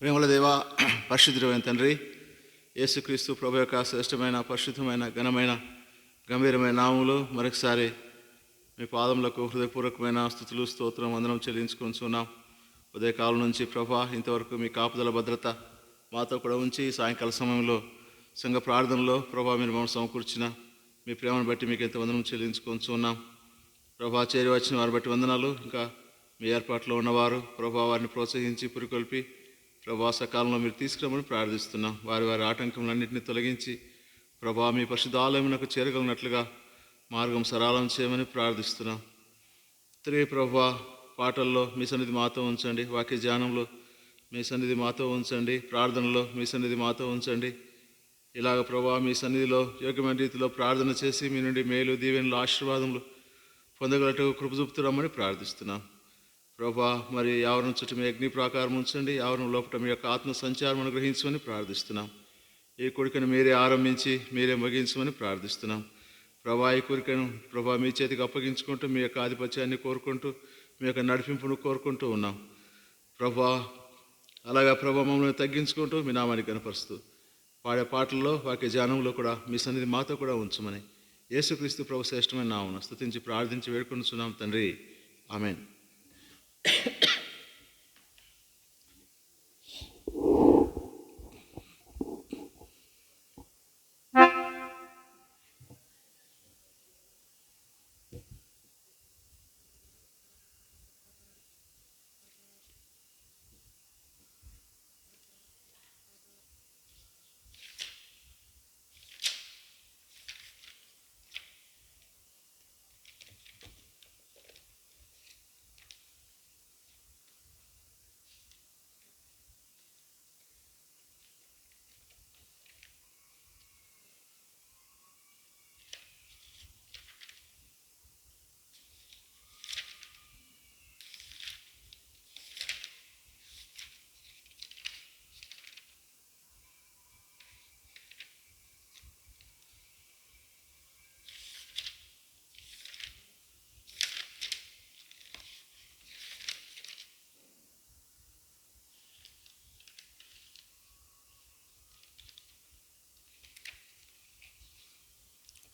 ప్రేమల దేవా, పరిశుద్ధుడైన తండ్రి, యేసుక్రీస్తు ప్రభు యొక్క శ్రేష్టమైన, పరిశుద్ధమైన, ఘనమైన, గంభీరమైన నామములో మరొకసారి మీ పాదములకు హృదయపూర్వకమైన స్తుతులు, స్తోత్రం, వందనం చెల్లించుకుంటున్నాం. ఉదయకాలం నుంచి ప్రభా ఇంతవరకు మీ కాపుదల భద్రత మాతో కూడా ఉంచి సాయంకాల సమయంలో సంఘ ప్రార్థనలో ప్రభా మీరు మమ్మల్ని సమకూర్చిన మీ ప్రేమను బట్టి మీకు ఎంత వందనం చెల్లించుకుంటున్నాం. ప్రభా చేరి వచ్చిన వారిని బట్టి వందనాలు. ఇంకా మీ ఏర్పాట్లో ఉన్నవారు ప్రభా వారిని ప్రోత్సహించి పురికొల్పి ప్రభా సకాలంలో మీరు తీసుకురమని ప్రార్థిస్తున్నాం. వారి వారి ఆటంకములన్నింటినీ తొలగించి ప్రభా మీ పరిశుద్ధ ఆలయమునకు చేరగలిగినట్లుగా మార్గం సరళం చేయమని ప్రార్థిస్తున్నాం. ప్రభా పాటల్లో మీ సన్నిధి మాతో ఉంచండి, వాక్య ధ్యానంలో మీ సన్నిధి మాతో ఉంచండి, ప్రార్థనలో మీ సన్నిధి మాతో ఉంచండి. ఇలాగ ప్రభా మీ సన్నిధిలో యోగ్యమైన రీతిలో ప్రార్థన చేసి మీ నుండి మేలు, దీవెనలు, ఆశీర్వాదములు పొందగలటకు కృప చూపుతురమ్మని ప్రార్థిస్తున్నాం. ప్రభా మరి ఆవరణ చుట్టూ మీ అగ్ని ప్రాకారం ఉంచండి, ఆవరణ లోపల మీ యొక్క ఆత్మ సంచారం అనుగ్రహించమని ప్రార్థిస్తున్నాం. ఈ కోరికను మీరే ఆరంభించి మీరే ముగించమని ప్రార్థిస్తున్నాం. ప్రభా ఈ కోరికను ప్రభా మీ చేతికి అప్పగించుకుంటూ మీ యొక్క ఆధిపత్యాన్ని కోరుకుంటూ మీ యొక్క నడిపింపును కోరుకుంటూ ఉన్నాం. ప్రభా అలాగా ప్రభా మమ్మల్ని తగ్గించుకుంటూ మీ నామాన్ని కనపరుస్తూ పాడే పాటల్లో వాక్య ధ్యానంలో కూడా మీ సన్నిధి మాతో కూడా ఉంచమని యేసుక్రీస్తు ప్రభు శ్రేష్టమైన నామమున స్తుతించి ప్రార్థించి వేడుకొనుచున్నాం తండ్రి, ఆమేన్.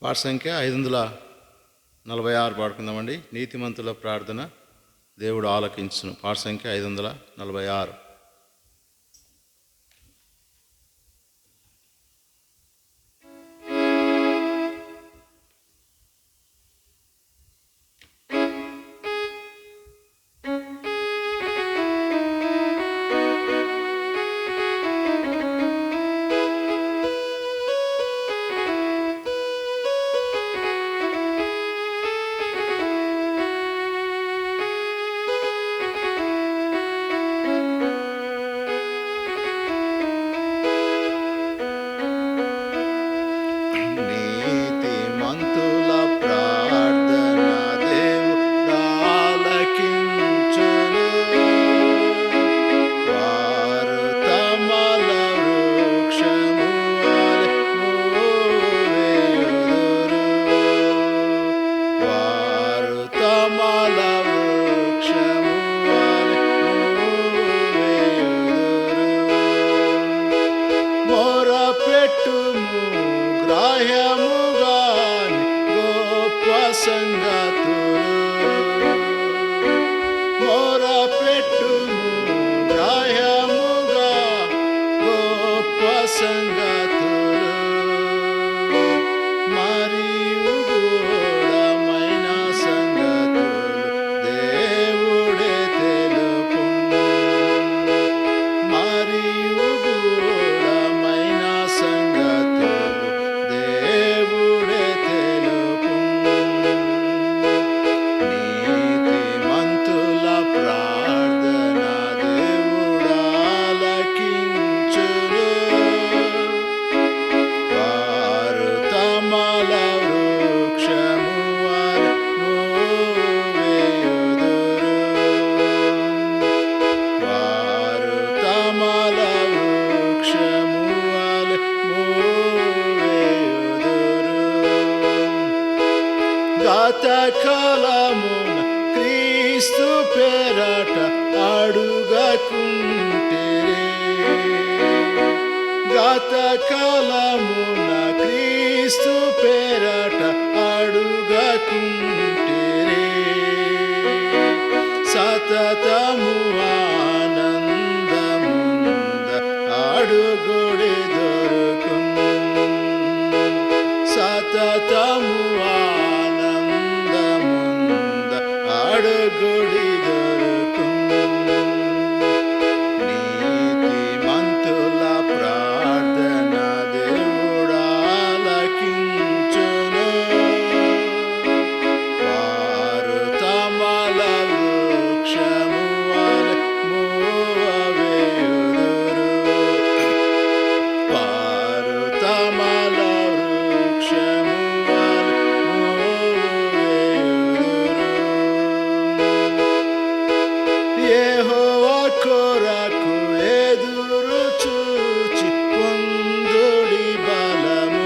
పాట సంఖ్య 546 పాడుకుందామండి. నీతిమంతుల ప్రార్థన దేవుడు ఆలకించును. పాట సంఖ్య 546. కాలమున క్రీస్తు పేరట అడుగకుంటేరే గతకాలమున క్రీస్తు పేరట అడుగకుంటేరే సతతము ఆనందముంద అడుగుడి దొరుకును సతతము ఆనందముంద అడుగుడి దొరుకును నీతిమంతుల ప్రార్థన దేవుడాలకించును వారు తమల వృక్షము వలె మూవవేయుదురు వారు తమల వృక్షము వలె మూవవేయుదురు యెహోవా కొరకు ఎదురు చూచి పొందుడి బలము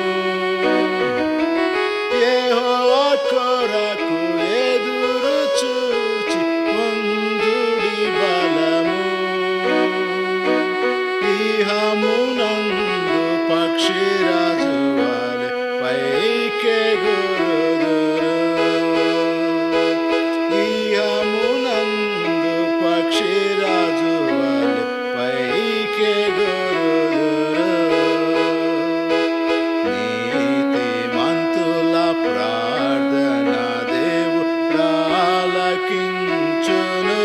యెహోవా కొరకు ఎదురు చూచి పొందుడి బలము ఇహమునందు పక్షిరాజు వలె పైకెగురుదురు ఇహమునందు పక్షిరాజు వలె పైకెగురుదురు నీతిమంతుల ప్రార్థన దేవుడాలకించును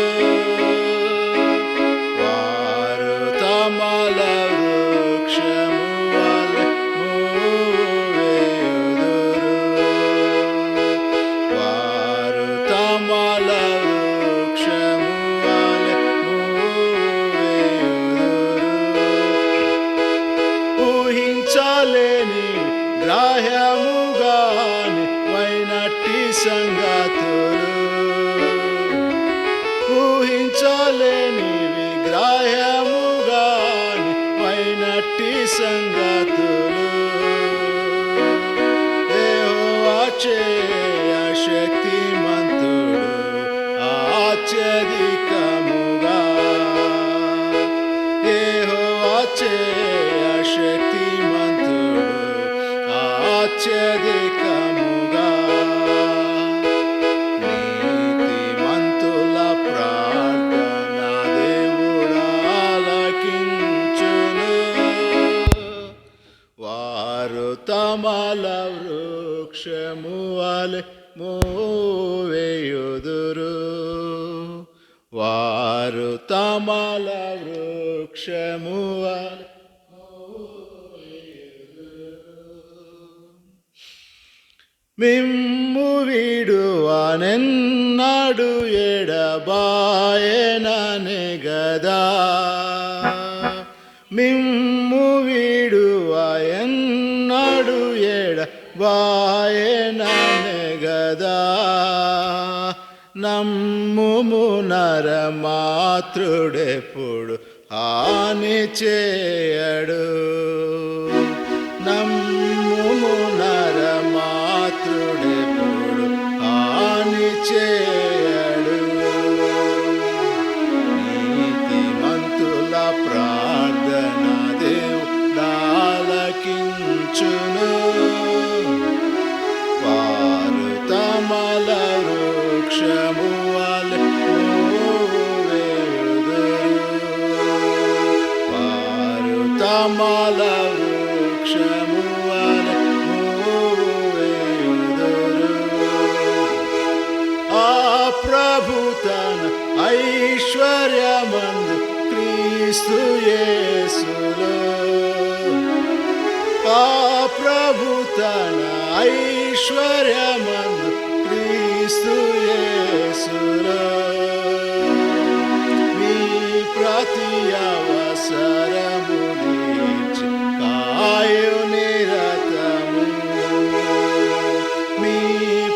వారు తమల వృక్షము వలె మూవవేయుదురు వారు తమల వృక్షము వలె మూవవేయుదురు ఊహించలేని గ్రాహ్యముగాని వైనట్టి సంగతులు ఊహించలేనివి గ్రాహ్యముగాని వైనట్టి సంగతులు యెహోవా చేయ శక్తిమంతుడు అత్యధికముగా యెహోవా చేయ శక్తిమంతుడు అత్యధికముగా నీతిమంతుల ప్రార్థన దేవుడాలకించును వారు తమల వృక్షము వలె మూవవేయుదురు వారు తమల వృక్షము వలె మిమ్ము విడువనెన్నడు ఎడబాయెననే గదా మిమ్ము విడువనెన్నడు ఎడబాయెననే గదా నమ్ముము నరమాత్రుడెప్పుడు హాని చేయడు నమ్ముము నరమాత్రుడెప్పుడు హాని చేయడు నీతిమంతుల ప్రార్థన దేవుడాలకించును వారు తమల వృక్షము వలె మూవవేయుదురు వారు తమల వృక్షము వలె మూవవేయుదురు ఆ ప్రభు తన ఐశ్వర్యమందు క్రీస్తు యేసులో ఆ ప్రభు తన ఐశ్వర్యమందు క్రీస్తు యేసులో మీ ప్రతి అవసరము తీర్చి కాయు నిరతము మీ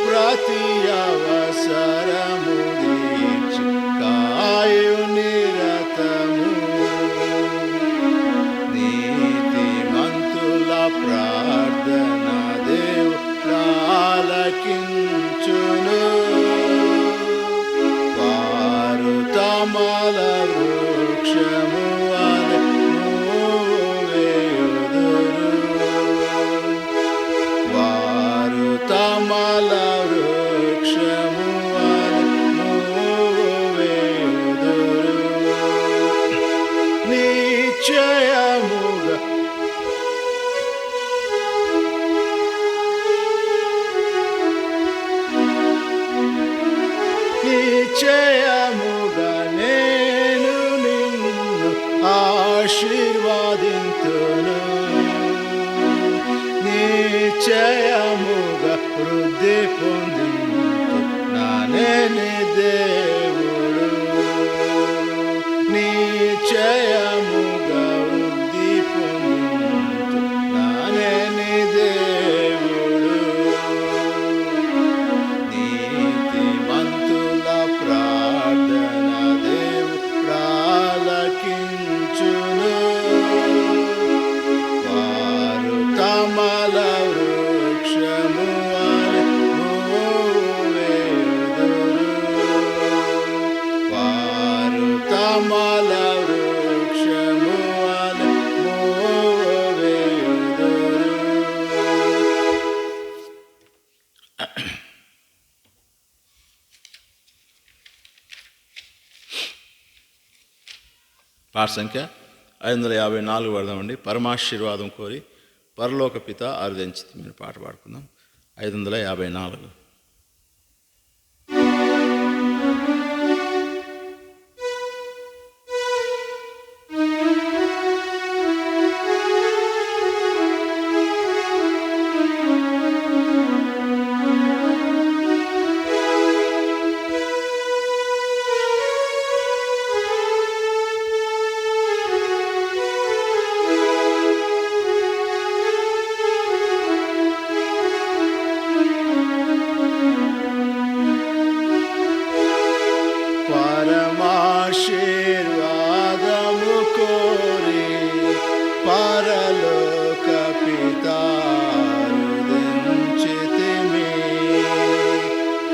ప్రతి అవసరము తీర్చి కాయు నిరతము నీతిమంతుల ప్రార్థన దేవుడాలకించును వారు తమల వృక్షము వలె నిశ్చయముగా నేను నిన్ను ఆశీర్వాదింతును. నిశ్చయముగా వృద్ధి పొందింతు నానే నీ దేవుడు. నిశ్చయముగా వృద్ధి పొందింతు నానే నీ దేవుడు. నీతిమంతుల ప్రార్థన దేవుడు ఆలకించును. వారు కమల వృక్షము వలె మోవేయుదురు. వారు కమల వృక్షము వలె మోవేయుదురు. పాట సంఖ్య 554 పడదామండి. పరమాశీర్వాదం కోరి పరలోక పిత అరుదించితి మీరు పాట పాడుకుందాం. 554. పరమాశీర్వాదము కోరి పరలోక పిత అరుదించితిమి.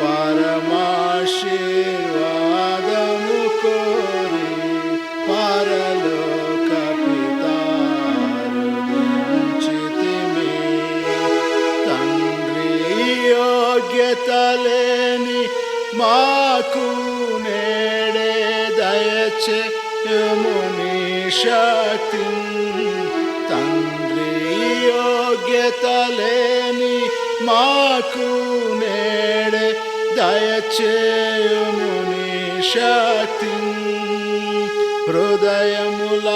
పరమాశీర్వాదము కోరి పరలోక పిత అరుదించితిమి. తండ్రి యోగ్యత లేని మాకు నేడే దయచేయుముని శక్తి. తండ్రి యోగ్యత లేని మాకు నేడే దయచేయుముని శక్తి. హృదయముల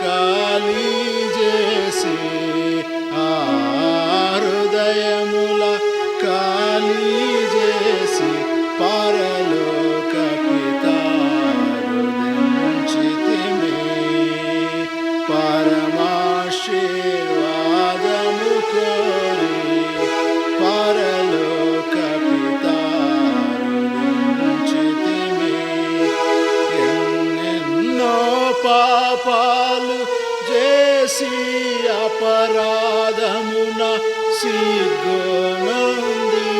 ఖాళీ చేసి హృదయముల ఖాళీ చేసి పరలోక పిత అరుదించితిమి. పరమాశీర్వాదము కోరి పరలోక పిత అరుదించితిమి. ఎన్నెన్నో పాపాలు చేసి అపరాధమున సిగ్గునంది.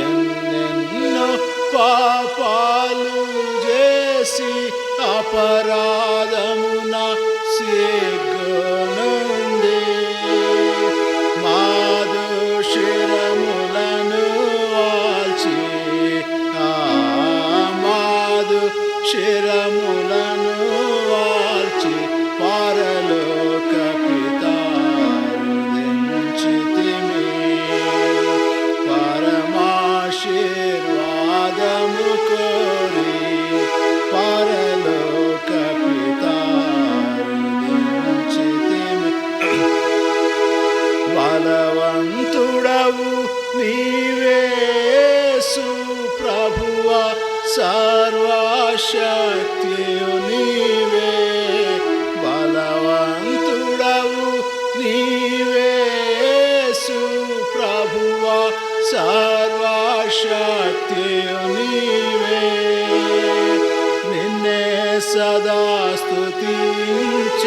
ఎన్నెన్నో పాపాలు చేసి అపరాధమున సిగ్గునంది. మాదు శిరములను వాల్చి మాదు శిరములను వాల్చి పరలోక పిత అరుదించితిమి. పరమాశీర్వాదము కోరి పరలోక పిత అరుదించితిమి. బలవంతుడవు నీవే యేసు ప్రభువా, సర్వశక్తియు నీవే. బలవంతుడవు నీవే యేసు ప్రభువా, సర్వశక్తియు నీవే. నిన్నే సదా స్తుతించెదము.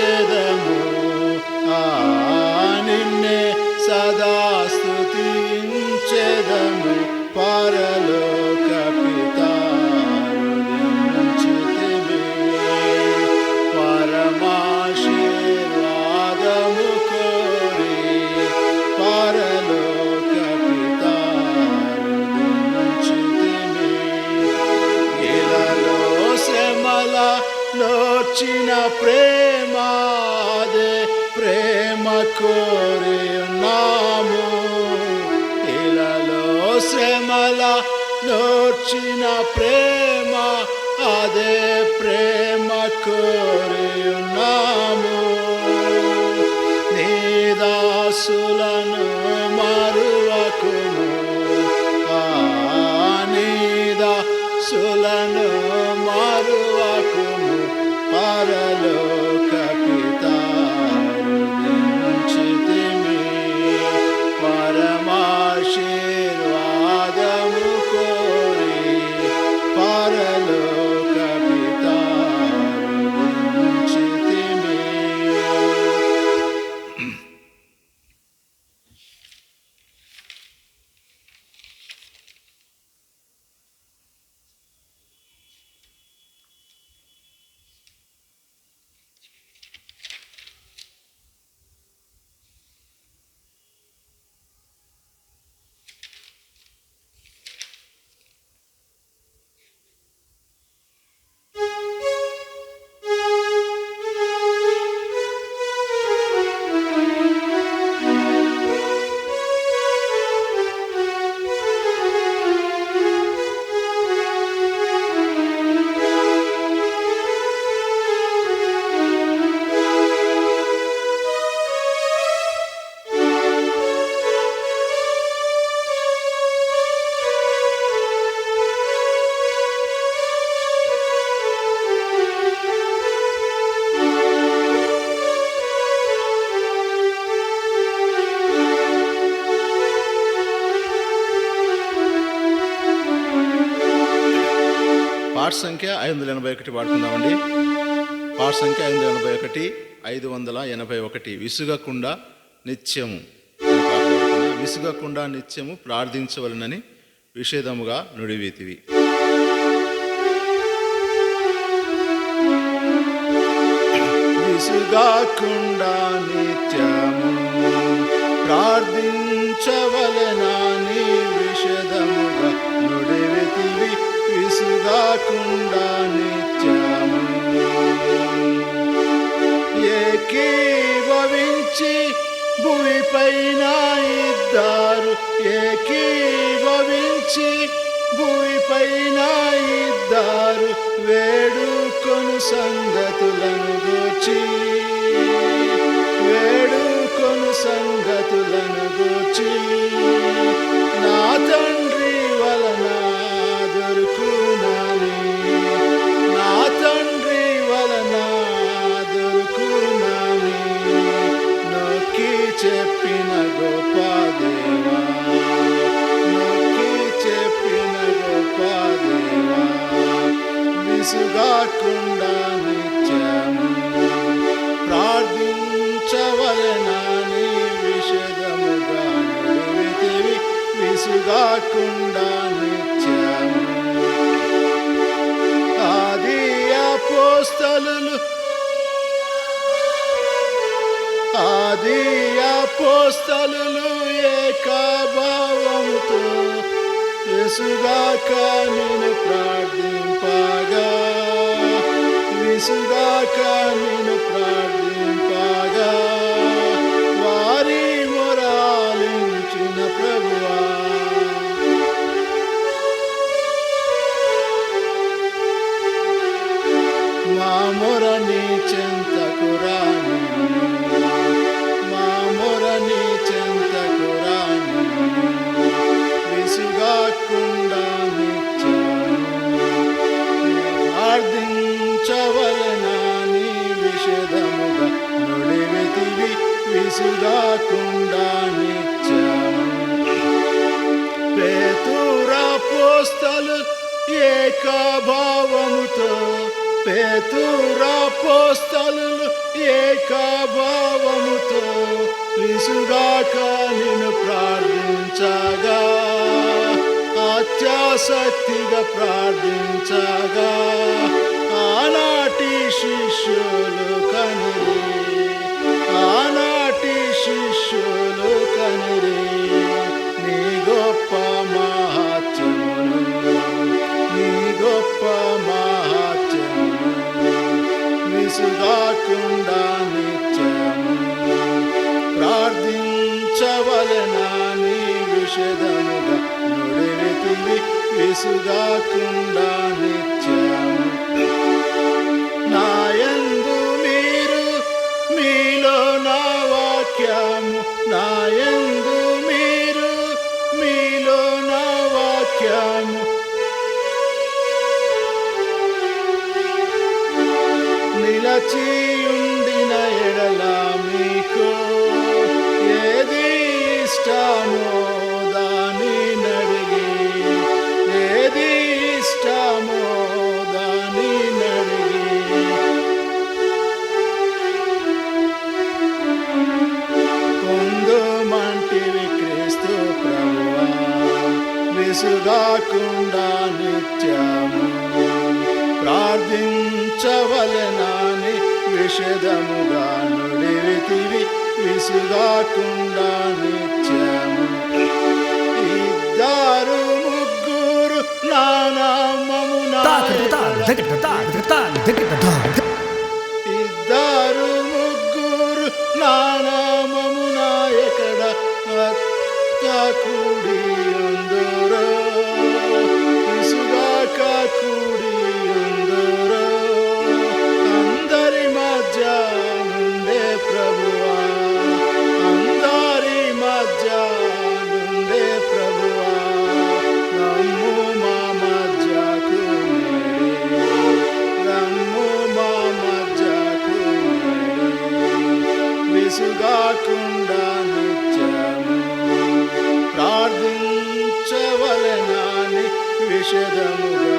నిన్నే సదా స్తుతించెదము. పరలోక పిత అరుదించితిమి. పరమాశీర్వాదము కోరి పరలోక పిత అరుదించితిమి. ఇలలో శ్రమల నోచిన ప్రేమ అదే ప్రేమ కోరి ఉన్నాము. ఇలలో శ్రమల నోర్చిన చూసిన ప్రేమ అదే ప్రేమ కోరి ఉన్నాము. నీ దాసులను మరువకుము, నీ దాసులను మరువకుము. పరలోక పితా హృదించితిమి, పరమాశీర్వాదము కోరి. పరలోక పితా హృదించితిమి. పాట సంఖ్య 581 పాడుకుందామండి. పాట సంఖ్య 581, 581. విసుగకుండా నిత్యము. విసుగకుండా నిత్యము ప్రార్థించవలనని విషేదముగా నుడివీతివి. విసుగకుండా నిత్యము ప్రార్థించవలనని విషేదముగా నుడివీతివి. విసుగకుండా నిత్యము ఏకీభవించి భూమిపైన ఇద్దరు, ఏకీభవించి భూమిపైన ఇద్దరు వేడుకొను సంగతులను గూర్చి, వేడుకొను సంగతులను గూర్చి. నా తండ్రి వలన దొరుకునని, నా తండ్రి వలన దొరుకునని నొక్కి చెప్పిన గొప్ప దేవా, నొక్కి చెప్పిన గొప్ప దేవా. విసుగకుండా నిత్యము ప్రార్థించవలనని విషదముగా నుడివితివి. విసుగకుండా నిత్యము. ఆది అపోస్తలులు, ఆది అపోస్తలులు ఏకభావముతో విసుగాక నిన్ను ప్రార్థింపగా, విసుగాక నిన్ను ప్రార్థింపగా వారి మొరాలించిన ప్రభువా. మా మొరని చెంతకు రాని, మా మొరని చెంతకు రాని. విసుగకుండా నిత్యము ప్రార్థించవలనని విషదముగా నుడివితివి. విసుగకుండా నిత్యము. పేతురపోస్తలు ఏకభావముతో, పేతురపోస్తలు ఏకభావముతో విసుగాక నిన్ను ప్రార్థించగా, అత్యాసక్తిగా ప్రార్థించగా ఆనాటి శిష్యులు కనిరి, ఆనాటి శిష్యులు కనిరి. నీ గొప్ప మహాత్మ్యమును, నీ గొప్ప మహాత్మ్యమును. విసుగకుండా నిత్యము ప్రార్థించవలనని విషదముగా నుడివితివి. విసుగకుండా విసుగాకుండా నిత్యము నాయందు మీరు మీలో నా వాక్యము నాయందు మీరు మీలో నా వాక్యము నిలచియుండిన ఎడల మీకు ఏది ఇష్టమో దాని నడిగి ఏది ఇష్టమో దాని నడిగి పొందుమంటివి క్రీస్తు ప్రభువా విసుగాకుండా నిత్యము ప్రార్థించవలెనని విషదముగా నుడివితివి విసుగాకుండా నిత్యము ఇద్దరు ముగ్గురు నా నామమున ఇద్దరు ముగ్గురు నా నామమున ఎక్కడ కూడి ఉందురో విసుగాక కూడి ఉందురో అందరి మధ్య నుండే ప్రభువా అందరి మధ్య నుండే ప్రభువా రమ్ము మా మధ్యకు రమ్ము మా మధ్యకు విసుగాకుండా నిత్యము ప్రార్థించవలెనని విషదముగా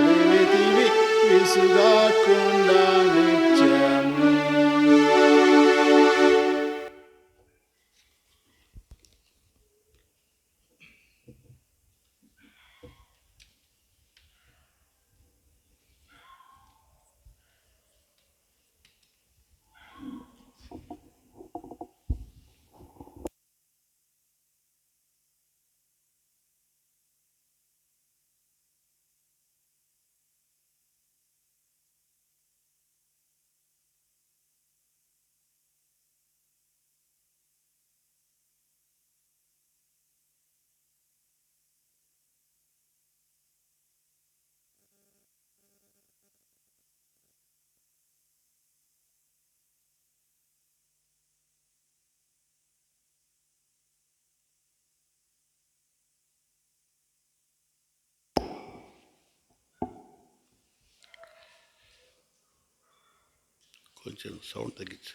నుడివితివి విసుగాకుండా నిత్యము కొంచెం సౌండ్ తగ్గించు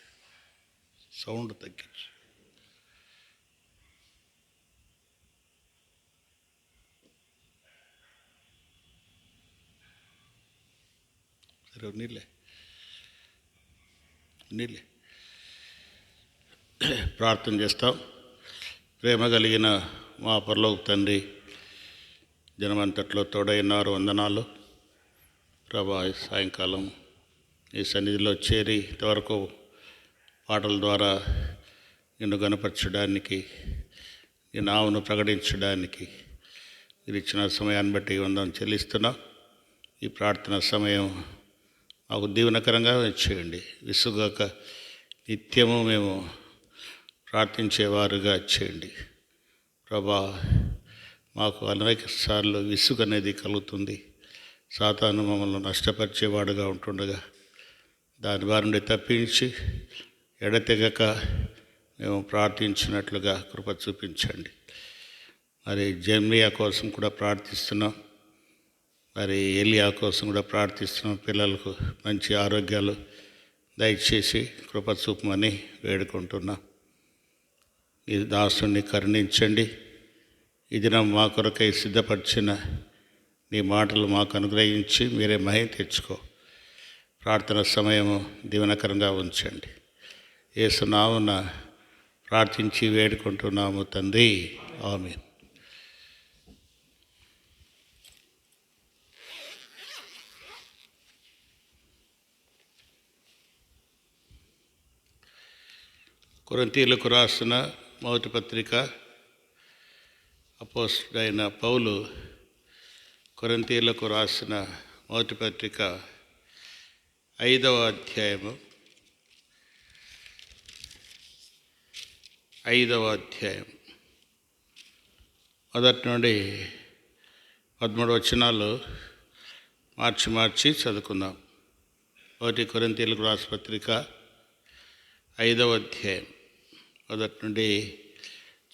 సరే నీళ్ళే ప్రార్థన చేస్తాం. ప్రేమ కలిగిన మా పరలోక తండ్రి, జనమంతట్లో తోడైనారు వందనాలు ప్రభా. సాయంకాలం ఈ సన్నిధిలో చేరి ఇంతవరకు పాటల ద్వారా నిన్ను గణపరచడానికి, నీ నామమును ప్రకటించడానికి మీరు ఇచ్చిన సమయాన్ని బట్టి వందనం చెల్లిస్తున్నా. ఈ ప్రార్థన సమయం మాకు దీవెనకరంగా చేయండి. విసుగాక నిత్యము మేము ప్రార్థించేవారుగా చేయండి ప్రభా. మాకు అనేక సార్లు విసుగు అనేది కలుగుతుంది. సాతాను మమ్మల్ని నష్టపరిచేవాడుగా ఉంటుండగా దాని వారి నుండి తప్పించి ఎడతెగక మేము ప్రార్థించినట్లుగా కృప చూపించండి. మరి జెర్మియా కోసం కూడా ప్రార్థిస్తున్నాం, మరి ఏలియా కోసం కూడా ప్రార్థిస్తున్నాం. పిల్లలకు మంచి ఆరోగ్యాలు దయచేసి కృప చూపమని వేడుకుంటున్నాం. ఈ దాసుని కరుణించండి. ఈ దినం మా కొరకై సిద్ధపరిచిన నీ మాటలు మాకు అనుగ్రహించి మీరే మహిమ తెచ్చుకో. ప్రార్థన సమయము దీవెనకరంగా ఉంచండి. యేసు నామమున ప్రార్థించి వేడుకుంటున్నాము తండ్రి, ఆమేన్. కొరింథీయులకు రాసిన మొదటి పత్రిక అపోస్తలుడైన పౌలు కొరింథీయులకు రాసిన మొదటి పత్రిక 5వ అధ్యాయము 5వ అధ్యాయం మొదటి నుండి 13 వచనాలు మార్చి చదువుకుందాం. 1 కొరింథీయులకు రాసిన పత్రిక 5వ అధ్యాయం మొదటి నుండి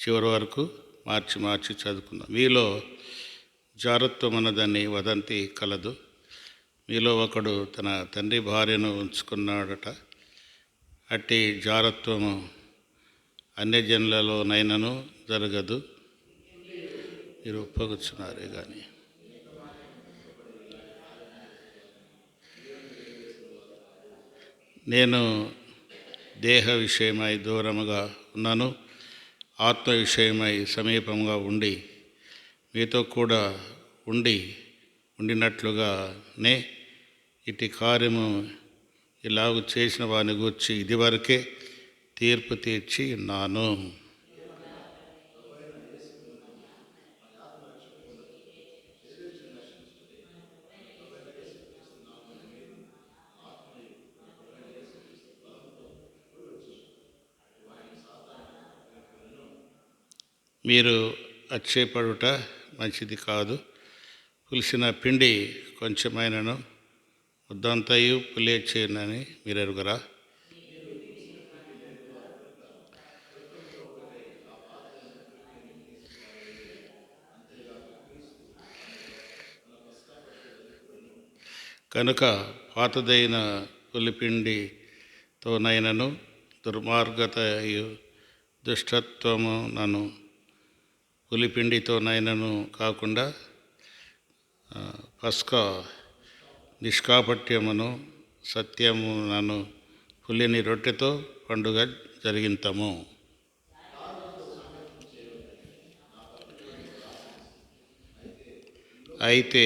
చివరి వరకు మార్చి చదువుకుందాం. మీలో జారత్వం అన్నదాన్ని వదంతి కలదు. మీలో ఒకడు తన తండ్రి భార్యను ఉంచుకున్నాడట. అట్టి జారత్వము అన్యజనులలోనైనను జరగదు. మీరు ఒప్పగుచున్నారే కానీ నేను దేహ విషయమై దూరముగా ఉన్నాను, ఆత్మ విషయమై సమీపంగా ఉండి మీతో కూడా ఉండినట్లుగానే ఇటు కార్యము ఇలాగ చేసిన వాని గూర్చి ఇదివరకే తీర్పు తీర్చి ఉన్నాను. మీరు అక్షయపడుట మంచిది కాదు. పులిసిన పిండి కొంచెమైనను ముద్దంతయు పులిచేయనని మీరు ఎరుగురా. కనుక పాతదైన పులిపిండితోనైనను దుర్మార్గతయు దుష్టత్వము నన్ను పులిపిండితోనైనను కాకుండా పస్కా నిష్కాపట్యమును సత్యము నన్ను పులిని రొట్టెతో పండుగ జరిగింతము. అయితే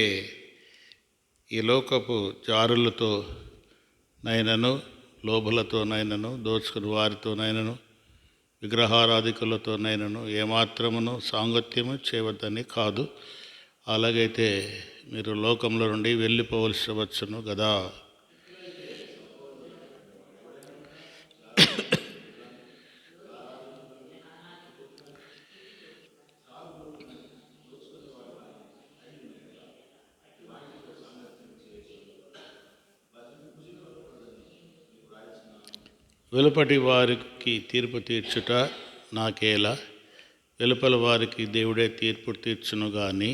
ఈ లోకపు జారులతో నైనను లోభులతోనైనను దోచుకుని వారితోనైనను విగ్రహారాధికులతోనైనను ఏమాత్రమును సాంగత్యము చేయవద్దని కాదు. అలాగైతే మీరు లోకంలో నుండి వెళ్ళిపోవలసి వచ్చును కదా. వెలుపటి వారికి తీర్పు తీర్చుట నాకేలా, వెలుపల వారికి దేవుడే తీర్పు తీర్చును కానీ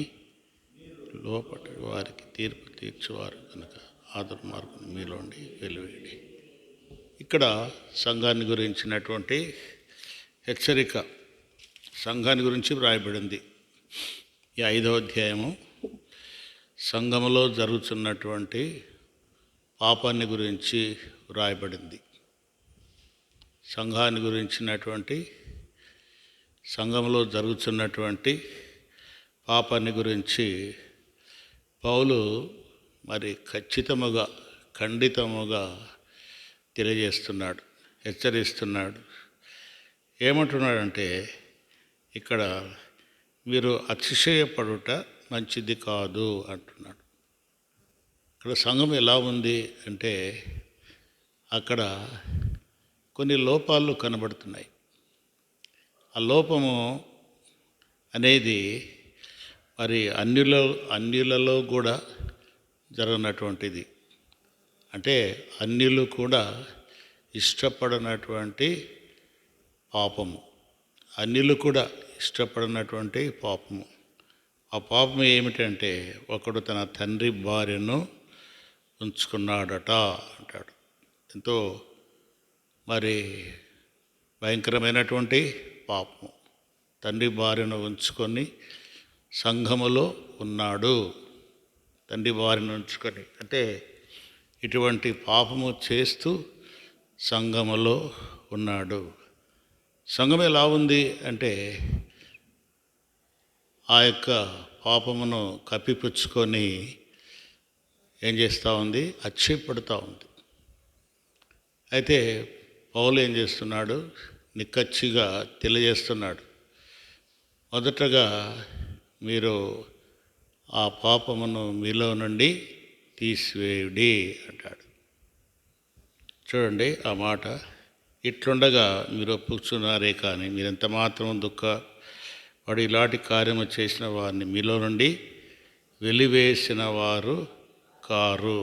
లోపటి వారికి తీర్పు తీర్చువారు కనుక ఆ దుర్మార్గం మీలోండి వెలువేడి. ఇక్కడ సంఘాన్ని గురించినటువంటి హెచ్చరిక సంఘాన్ని గురించి వ్రాయబడింది. ఈ 5వ అధ్యాయము సంఘములో జరుగుతున్నటువంటి పాపాన్ని గురించి వ్రాయబడింది. సంఘాన్ని గురించినటువంటి సంఘంలో జరుగుతున్నటువంటి పాపాన్ని గురించి పౌలు మరి ఖచ్చితముగా ఖండితముగా తెలియజేస్తున్నాడు, హెచ్చరిస్తున్నాడు. ఏమంటున్నాడంటే ఇక్కడ మీరు అతిశయపడుట మంచిది కాదు అంటున్నాడు. ఇక్కడ సంఘం ఎలా ఉంది అంటే అక్కడ కొన్ని లోపాలు కనబడుతున్నాయి. ఆ లోపము అనేది మరి అన్యులలో కూడా జరగనటువంటిది. అంటే అన్యులు కూడా ఇష్టపడనటువంటి పాపము, అన్యులు కూడా ఇష్టపడనటువంటి పాపము. ఆ పాపం ఏమిటంటే ఒకడు తన తండ్రి భార్యను ఉంచుకున్నాడట అంటాడు. ఎంతో మరి భయంకరమైనటువంటి పాపము. తండ్రి భార్యను ఉంచుకొని సంఘములో ఉన్నాడు. తండ్రి భార్యను ఉంచుకొని అంటే ఇటువంటి పాపము చేస్తూ సంఘములో ఉన్నాడు. సంఘం ఎలా ఉంది అంటే ఆ యొక్క పాపమును కప్పిపుచ్చుకొని ఏం చేస్తూ ఉంది, అచ్చయపడుతూ ఉంది. అయితే పౌలు ఏం చేస్తున్నాడు, నిక్కచ్చిగా తెలియజేస్తున్నాడు. మొదటగా మీరు ఆ పాపమును మీలో నుండి తీసివేయుడి అంటాడు. చూడండి ఆ మాట. ఇట్లుండగా మీరు ఒప్పుకున్నారే కానీ మీరెంత మాత్రం వాడు ఇలాంటి కార్యము చేసిన వారిని మీలో నుండి వెలివేసిన వారు కారు.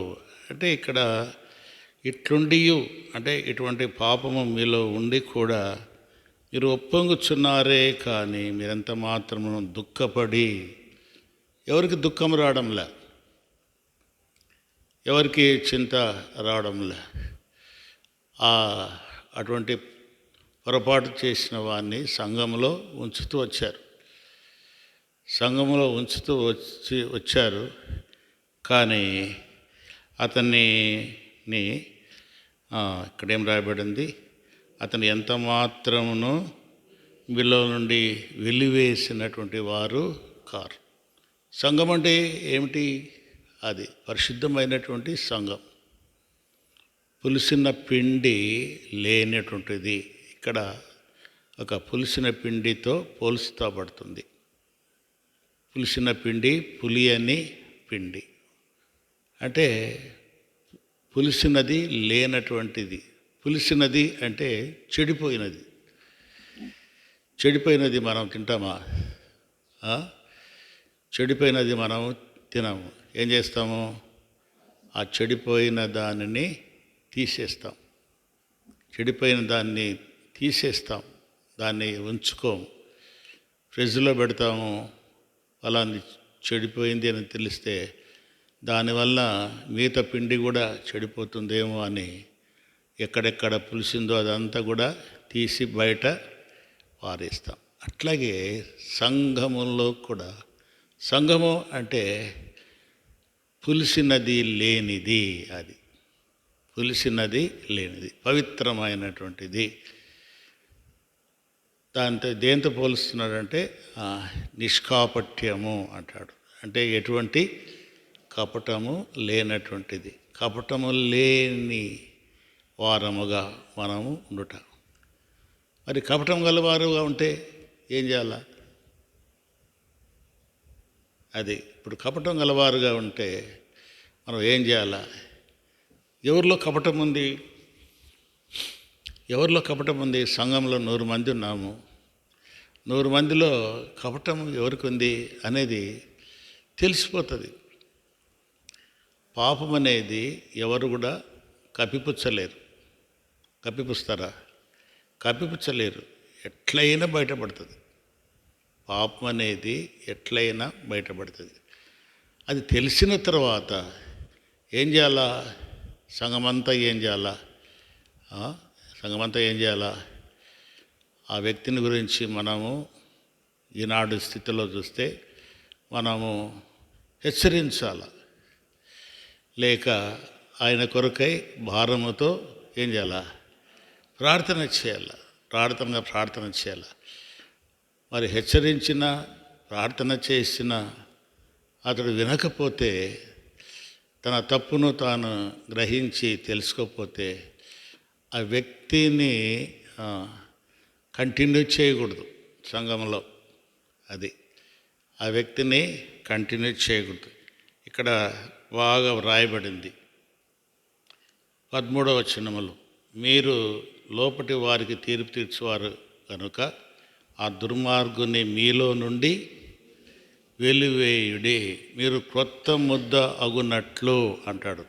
అంటే ఇక్కడ ఇట్లుండి అంటే ఇటువంటి పాపము మీలో ఉండి కూడా మీరు ఒప్పొంగుచున్నారే, కానీ మీరెంత మాత్రము దుఃఖపడి, ఎవరికి దుఃఖం రావడంలే, ఎవరికి చింత రావడంలే. అటువంటి పొరపాటు చేసిన వారిని సంఘంలో ఉంచుతూ వచ్చారు. సంఘంలో ఉంచుతూ వచ్చారు. కానీ అతన్ని ఇక్కడేం రాయబడింది, అతను ఎంత మాత్రమును మీలో నుండి వెలివేసినటువంటి వారు కారు. సంఘం అంటే ఏమిటి? అది పరిశుద్ధమైనటువంటి సంఘం, పులిసిన పిండి లేనటువంటిది. ఇక్కడ ఒక పులిసిన పిండితో పోల్చుతబడుతుంది. పులిసిన పిండి, పులియని పిండి అంటే పులిసినది లేనటువంటిది. పులిసినది అంటే చెడిపోయినది. చెడిపోయినది మనం తింటామా? చెడిపోయినది మనం తినము. ఏం చేస్తాము? ఆ చెడిపోయిన దానిని తీసేస్తాం. చెడిపోయిన దాన్ని తీసేస్తాం, దాన్ని ఉంచుకోము, ఫ్రిడ్జ్లో పెడతాము. అలాంటి చెడిపోయింది అని తెలిస్తే దానివల్ల మిగతా పిండి కూడా చెడిపోతుందేమో అని ఎక్కడెక్కడ పులిసిందో అదంతా కూడా తీసి బయట పారేస్తాం. అట్లాగే సంఘములో కూడా, సంఘము అంటే పులిసినది లేనిది. అది పులిసినది లేనిది, పవిత్రమైనటువంటిది. దాంతో దేంతో పోలుస్తున్నాడంటే నిష్కాపట్యము అంటాడు. అంటే ఎటువంటి కపటము లేనటువంటిది, కపటము లేని వారముగా మనము ఉండుట. మరి కపటం గలవారుగా ఉంటే ఏం చేయాలా? అది ఇప్పుడు కపటం గలవారుగా ఉంటే మనం ఏం చేయాలా? ఎవరిలో కపటం ఉంది? ఎవరిలో కపటం ఉంది? సంఘంలో 100 మంది ఉన్నాము. 100 మందిలో కపటం ఎవరికి ఉంది అనేది తెలిసిపోతుంది. పాపం అనేది ఎవరు కూడా కప్పిపుచ్చలేరు. కప్పిపుస్తారా? కప్పిపుచ్చలేరు. ఎట్లయినా బయటపడుతుంది. పాపం అనేది ఎట్లయినా బయటపడుతుంది. అది తెలిసిన తర్వాత ఏం చేయాలా? సంఘమంతా ఏం చేయాలా? సంఘమంతా ఏం చేయాలా? ఆ వ్యక్తిని గురించి మనము ఈనాడు స్థితిలో చూస్తే మనము హెచ్చరించాల, లేక ఆయన కొరకై భారముతో ఏం చేయాలా? ప్రార్థన చేయాల, ప్రార్థన చేయాల. మరి హెచ్చరించిన, ప్రార్థన చేసిన అతడు వినకపోతే, తన తప్పును తాను గ్రహించి తెలుసుకోకపోతే ఆ వ్యక్తిని కంటిన్యూ చేయకూడదు సంఘంలో. అది ఆ వ్యక్తిని కంటిన్యూ చేయకూడదు. ఇక్కడ బాగా వ్రాయబడింది 13వ వచనములో, మీరు లోపటి వారికి తీర్పు తీర్చువారు కనుక ఆ దుర్మార్గుని మీలో నుండి వెలివేయుడి. మీరు క్రొత్త ముద్ద అగునట్లు అంటాడు.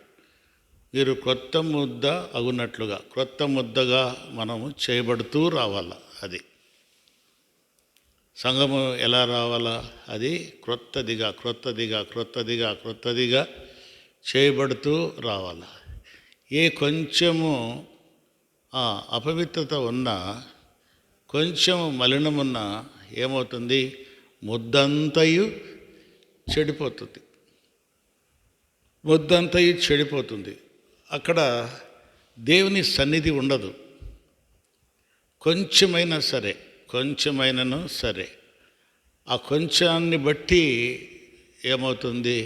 మీరు క్రొత్త ముద్ద అగునట్లుగా, క్రొత్త ముద్దగా మనము చేయబడుతూ రావాల. అది సంఘము ఎలా రావాలా? అది క్రొత్తదిగా చేయబడుతూ రావాల. ఏ కొంచెము అపవిత్రత ఉన్నా, కొంచెం మలినమున్నా ఏమవుతుంది? ముద్దంతయు చెడిపోతుంది. అక్కడ దేవుని సన్నిధి ఉండదు. కొంచెమైనను సరే ఆ కొంచాన్ని బట్టి ఏమవుతుంది?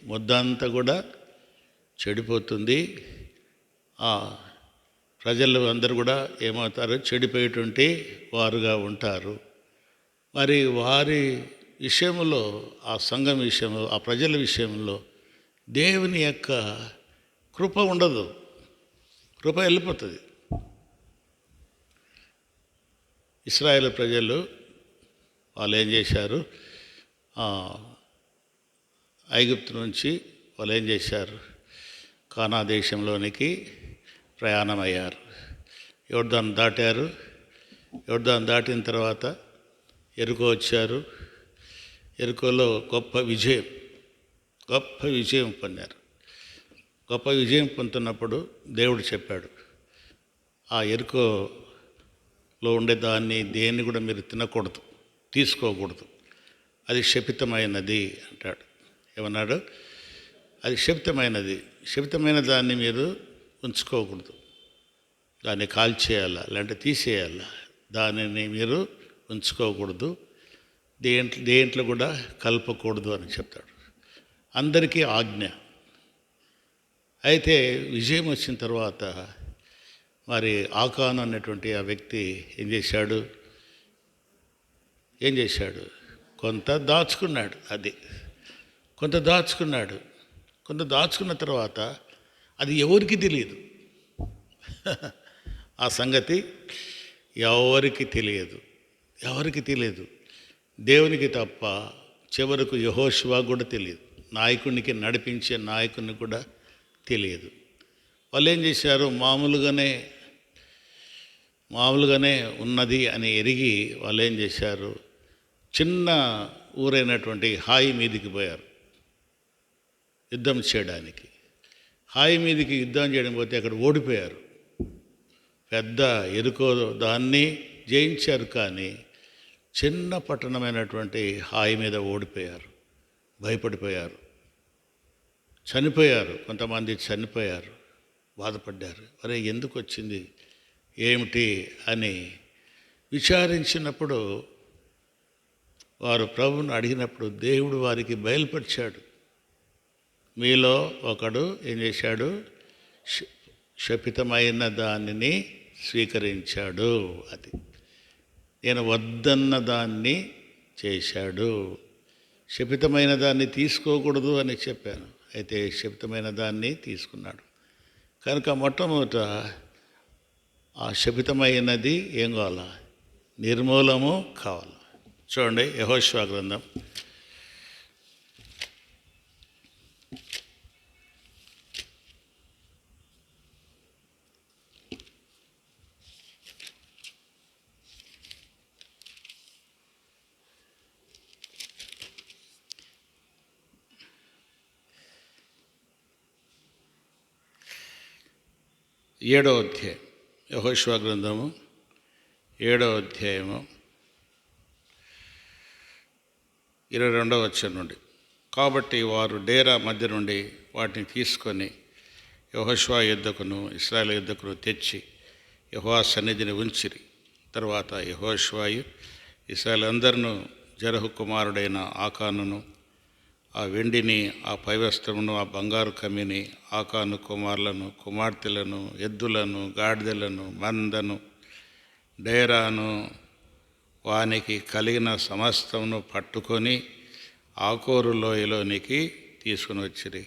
ముద్దంతా కూడా చెడిపోతుంది. ప్రజలు అందరూ కూడా ఏమవుతారు? చెడిపోయేటువంటి వారుగా ఉంటారు. మరి వారి విషయంలో, ఆ సంఘం విషయంలో, ఆ ప్రజల విషయంలో దేవుని యొక్క కృప ఉండదు. కృప వెళ్ళిపోతుంది. ఇశ్రాయేలు ప్రజలు వాళ్ళు ఏం చేశారు? ఆ, ఐగుప్తు నుంచి వాళ్ళు ఏం చేశారు, కానా దేశంలోనికి ప్రయాణమయ్యారు. యోర్దాను దాటారు. యోర్దాను దాటిన తర్వాత ఎరుకో వచ్చారు. ఎరుకోలో గొప్ప విజయం పొందారు. గొప్ప విజయం పొందుతున్నప్పుడు దేవుడు చెప్పాడు, ఆ ఎరుకోలో ఉండే దాన్ని దేన్ని కూడా మీరు తినకూడదు, తీసుకోకూడదు, అది శపితమైనది అంటాడు. ఏమన్నాడు? అది శపితమైనది. శపితమైన దాన్ని మీరు ఉంచుకోకూడదు, దాన్ని కాల్చేయాలా లేదంటే తీసేయాలా, దానిని మీరు ఉంచుకోకూడదు, దేంట్లో కూడా కలపకూడదు అని చెప్తాడు. అందరికీ ఆజ్ఞ. అయితే విజయం వచ్చిన తర్వాత మరి ఆకాను అన్నటువంటి ఆ వ్యక్తి ఏం చేశాడు? కొంత దాచుకున్నాడు. కొంత దాచుకున్న తర్వాత అది ఎవరికి తెలియదు. ఆ సంగతి ఎవరికి తెలియదు. దేవునికి తప్ప చివరకు యెహోషువ కూడా తెలియదు. నాయకునికి నడిపించే నాయకునికి కూడా తెలియదు. వాళ్ళు ఏం చేశారు? మామూలుగానే ఉన్నది అని ఎరిగి వాళ్ళు ఏం చేశారు? చిన్న ఊరైనటువంటి హాయి మీదికి పోయారు యుద్ధం చేయడానికి. హాయి మీదికి యుద్ధం చేయడం పోతే అక్కడ ఓడిపోయారు. పెద్ద ఎరుకో దాన్ని జయించారు, కానీ చిన్న పట్టణమైనటువంటి హాయి మీద ఓడిపోయారు. భయపడిపోయారు, కొంతమంది చనిపోయారు, బాధపడ్డారు. అరే ఎందుకు వచ్చింది ఏమిటి అని విచారించినప్పుడు, వారు ప్రభువును అడిగినప్పుడు దేవుడు వారికి బయలుపరిచాడు. మీలో ఒకడు ఏం చేశాడు? శపితమైన దానిని స్వీకరించాడు. అది నేను వద్దన్న దాన్ని చేశాడు. శపితమైన దాన్ని తీసుకోకూడదు అని చెప్పాను, అయితే శపితమైన దాన్ని తీసుకున్నాడు. కనుక మొట్టమొదట ఆ శపితమైనది ఏం కావాలా? నిర్మూలము కావాలి. చూడండి, యెహోషువ గ్రంథం 7వ అధ్యాయం. యెహోషువ గ్రంథము 7వ అధ్యాయము 22వ వచనం నుండి. కాబట్టి వారు డేరా మధ్య నుండి వాటిని తీసుకొని యెహోషువ యుద్ధకును ఇశ్రాయేలు యుద్ధకును తెచ్చి యెహోవా సన్నిధిని ఉంచిరి. తర్వాత యెహోషువయు ఇశ్రాయేలు అందరినూ జరహు కుమారుడైన ఆకానును, ఆ వెండిని, ఆ పైవస్త్రమును, ఆ బంగారు కమ్మిని, ఆకాను కుమారులను, కుమార్తెలను, ఎద్దులను, గాడిదలను, మందను, డేరాను, వానికి కలిగిన సమస్తమును పట్టుకొని ఆకోరు లోయలోనికి తీసుకుని వచ్చిరి.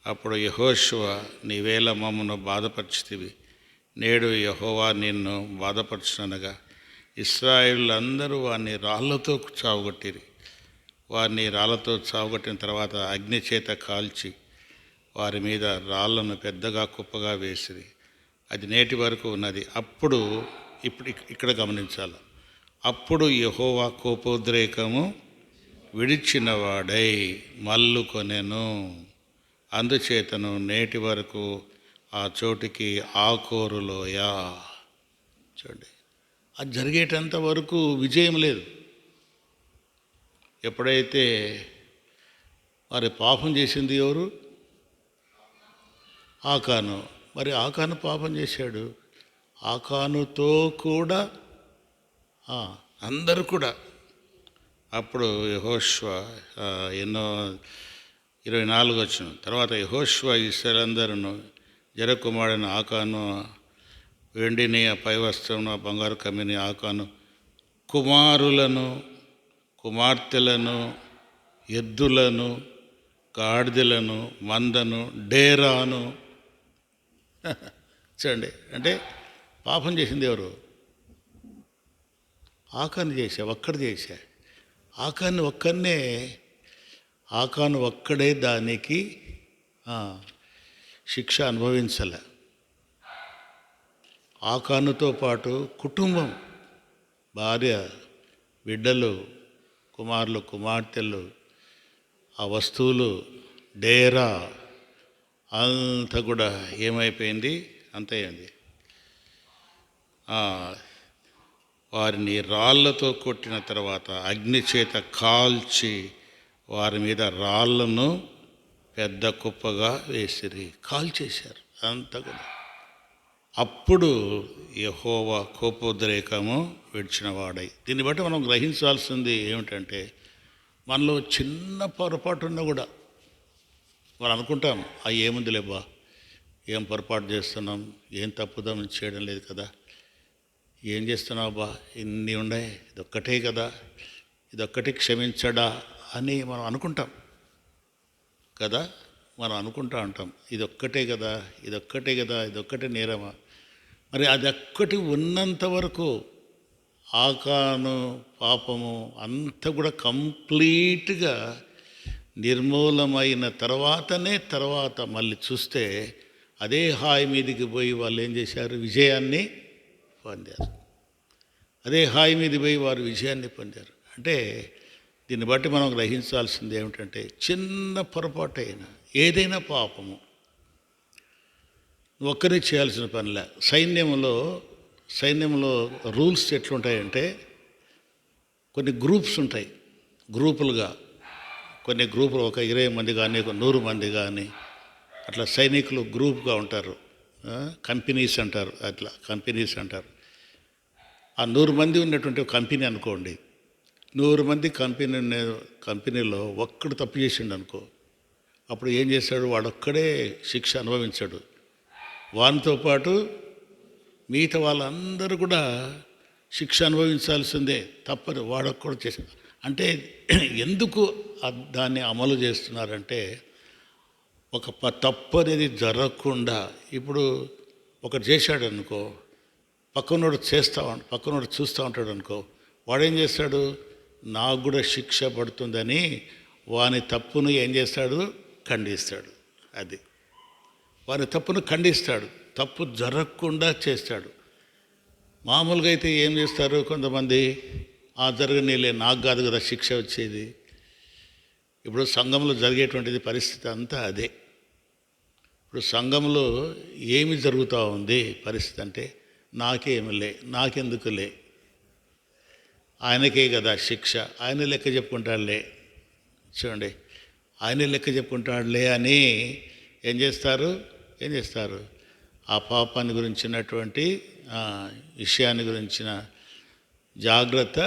అప్పుడు యెహోషువ, నీవేళ మమ్మను బాధపరిచితివి, నేడు యెహోవా నిన్ను బాధపరచునగా ఇశ్రాయేలులందరూ వారిని రాళ్లతో చావగొట్టిరి. వారిని రాళ్లతో చావగొట్టిన తర్వాత అగ్ని చేత కాల్చి వారి మీద రాళ్లను పెద్దగా కుప్పగా వేసిరి. అది నేటి వరకు ఉన్నది. అప్పుడు ఇక్కడ గమనించాలి, అప్పుడు యెహోవా కోపోద్రేకము విడిచినవాడై మల్లు కొనెను. అందుచేతను నేటి వరకు ఆ చోటికి ఆకోరు లోయ. చూడండి, అది జరిగేటంత వరకు విజయం లేదు. ఎప్పుడైతే వారి పాపం చేసింది ఎవరు? ఆకాను. మరి ఆకాను పాపం చేశాడు. ఆకానుతో కూడా అందరూ కూడా. అప్పుడు యెహోషువ 24 వచ్చిన తర్వాత యెహోషువ ఇశ్రాయేలులందరూ జరకుమారుడైన ఆకాను వెండిని, ఆ పైవస్త్రమును, ఆ బంగారు కమ్మిని, ఆకాను కుమారులను, కుమార్తెలను, ఎద్దులను, గాడిదలను, మందను, డేరాను. చూడండి, అంటే పాపం చేసింది ఎవరు? ఆకాన్ని ఒక్కడు చేశా. ఆకాన్ని ఒక్కనే ఆకాను ఒక్కడే దానికి ఆ, శిక్ష అనుభవించలే. ఆకానుతో పాటు కుటుంబం, భార్య, బిడ్డలు, కుమారులు, కుమార్తెలు, ఆ వస్తువులు, డేరా అంతా కూడా ఏమైపోయింది? అంతయింది. వారిని రాళ్లతో కొట్టిన తర్వాత అగ్ని చేత కాల్చి వారి మీద రాళ్లను పెద్ద కుప్పగా వేసిరి, కాల్చేశారు అంతా కూడా. అప్పుడు యెహోవా కోపోద్రేకము విడిచినవాడై. దీన్ని బట్టి మనం గ్రహించాల్సింది ఏమిటంటే, మనలో చిన్న పొరపాటు ఉన్నా కూడా మనం అనుకుంటాం, ఏముంది లేబ్బా, ఏం పొరపాటు చేస్తున్నాం, ఏం తప్పుదం చేయడం లేదు కదా, ఏం చేస్తున్నావు బా, ఇన్ని ఉన్నాయి, ఇదొక్కటే కదా, ఇదొక్కటి క్షమించడా అని మనం అనుకుంటాం కదా. మనం అనుకుంటా ఉంటాం, ఇదొక్కటే కదా, ఇదొక్కటే కదా, ఇదొక్కటే నేరమా. మరి అదొక్కటి ఉన్నంత వరకు ఆకాను పాపము అంతా కూడా కంప్లీట్గా నిర్మూలమైన తర్వాత మళ్ళీ చూస్తే అదే హాయి మీదికి పోయి వాళ్ళు ఏం చేశారు? విజయాన్ని పొందారు. అదే హాయి మీద పోయి వారు విజయాన్ని పొందారు. అంటే దీన్ని బట్టి మనం గ్రహించాల్సింది ఏమిటంటే, చిన్న పొరపాటైనా ఏదైనా పాపము ఒక్కరే చేయాల్సిన పనిలే. సైన్యంలో రూల్స్ ఎట్లుంటాయంటే, కొన్ని గ్రూప్స్ ఉంటాయి, గ్రూపులుగా కొన్ని గ్రూపులు, ఒక 20 మంది కానీ, ఒక 100 మంది కానీ, అట్లా సైనికులు గ్రూప్గా ఉంటారు. కంపెనీస్ అంటారు, అట్లా కంపెనీస్ అంటారు. ఆ 100 మంది ఉన్నటువంటి కంపెనీ అనుకోండి, 100 మంది కంపెనీలో ఒక్కడు తప్పు చేసిండు అనుకో, అప్పుడు ఏం చేశాడు? వాడొక్కడే శిక్ష అనుభవించాడు. వానితో పాటు మిగతా వాళ్ళందరూ కూడా శిక్ష అనుభవించాల్సిందే, తప్పదు. వాడొక్కడు చేశాడు అంటే ఎందుకు దాన్ని అమలు చేస్తున్నారంటే, ఒక తప్పు అనేది జరగకుండా. ఇప్పుడు ఒకటి చేశాడు అనుకో, పక్కనోడు చూస్తూ ఉంటాడు అనుకో, వాడేం చేస్తాడు? నాకు కూడా శిక్ష పడుతుందని వాని తప్పును ఏం చేస్తాడు? ఖండిస్తాడు. అది వాని తప్పును ఖండిస్తాడు, తప్పు జరగకుండా చేస్తాడు. మామూలుగా అయితే ఏం చేస్తారు కొంతమంది? జరగనీలే, నాకు కాదు కదా శిక్ష వచ్చేది. ఇప్పుడు సంఘంలో జరిగేటువంటిది పరిస్థితి అంతా అదే. ఇప్పుడు సంఘంలో ఏమి జరుగుతూ ఉంది పరిస్థితి అంటే, నాకేమిలే, నాకెందుకులే, ఆయనకే కదా శిక్ష, ఆయన లెక్క చెప్పుకుంటాడులే. చూడండి, ఆయన లెక్క చెప్పుకుంటాడులే అని ఏం చేస్తారు? ఆ పాపాన్ని గురించినటువంటి విషయాన్ని గురించిన జాగ్రత్త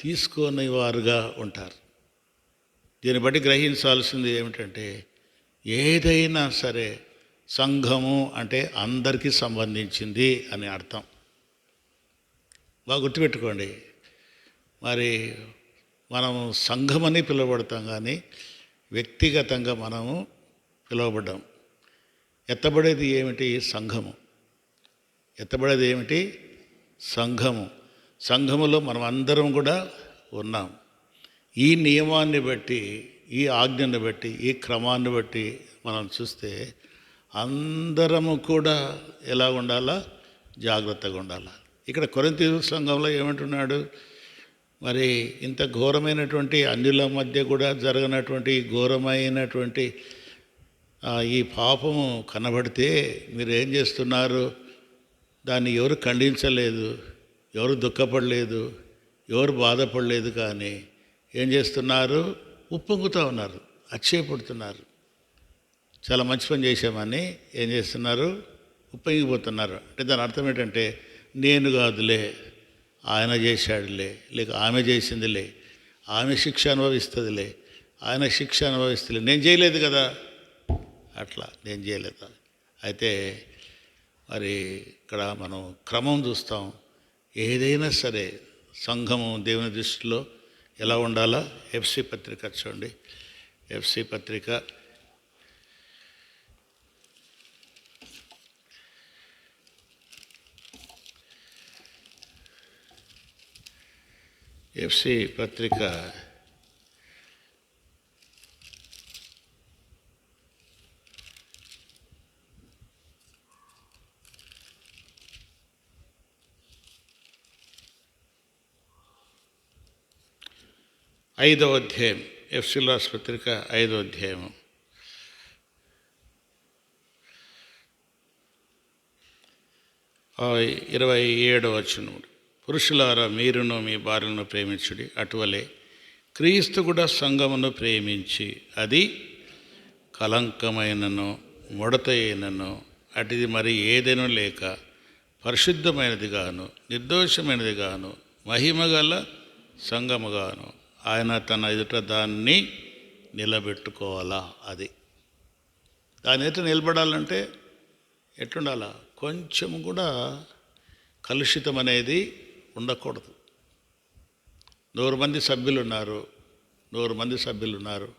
తీసుకొని వారుగా ఉంటారు. దీన్ని బట్టి గ్రహించాల్సింది ఏమిటంటే, ఏదైనా సరే సంఘము అంటే అందరికీ సంబంధించింది అని అర్థం. బాగా గుర్తుపెట్టుకోండి. మరి మనం సంఘమని పిలువబడతాం, కానీ వ్యక్తిగతంగా మనము పిలువబడ్డాం. ఎత్తబడేది ఏమిటి? సంఘము. ఎత్తబడేది ఏమిటి? సంఘము. సంఘములో మనం అందరం కూడా ఉన్నాం. ఈ నియమాన్ని బట్టి, ఈ ఆజ్ఞను బట్టి, ఈ క్రమాన్ని బట్టి మనం చూస్తే అందరము కూడా ఎలా ఉండాలా? జాగ్రత్తగా ఉండాలా. ఇక్కడ కొరింథీ సంఘంలో ఏమంటున్నాడు? మరి ఇంత ఘోరమైనటువంటి అన్యుల మధ్య కూడా జరగనటువంటి ఘోరమైనటువంటి ఈ పాపము కనబడితే మీరేం చేస్తున్నారు? దాన్ని ఎవరు ఖండించలేదు, ఎవరు దుఃఖపడలేదు, ఎవరు బాధపడలేదు, కానీ ఏం చేస్తున్నారు? ఉప్పొంగుతూ ఉన్నారు, అతిశయపడుతున్నారు. చాలా మంచి పని చేశామని ఏం చేస్తున్నారు? ఉప్పొంగిపోతున్నారు. అంటే దాని అర్థం ఏంటంటే, నేను కాదులే, ఆయన చేశాడులే, లేక ఆమె చేసిందిలే, ఆమె శిక్ష అనుభవిస్తుందిలే, ఆయన శిక్ష అనుభవిస్తుంది, నేను చేయలేదు కదా, అట్లా నేను చేయలేదు. అయితే మరి ఇక్కడ మనం క్రమం చూస్తాం. ఏదైనా సరే సంఘము దేవుని దృష్టిలో ఎలా ఉండాలా? ఎఫ్సి పత్రిక చూడండి. ఎఫ్సి పత్రిక ఎఫ్సి పత్రిక 5వ అధ్యాయం, ఎఫెసీయుల రాసిన పత్రిక 5వ అధ్యాయం 27వ వచనం. పురుషులారా, మీరును మీ భార్యను ప్రేమించుడి, అటువలే క్రీస్తు కూడా సంఘమును ప్రేమించి అది కలంకమైనను ముడత అయినను అటిది మరి ఏదైనా లేక పరిశుద్ధమైనది గాను నిర్దోషమైనది గాను మహిమగల సంఘముగాను ఆయన తన ఎదుట దాన్ని నిలబెట్టుకోవాలా. అది దాని ఎదుట నిలబడాలంటే ఎట్లుండాలా? కొంచెం కూడా కలుషితం అనేది ఉండకూడదు. 100 మంది సభ్యులు ఉన్నారు,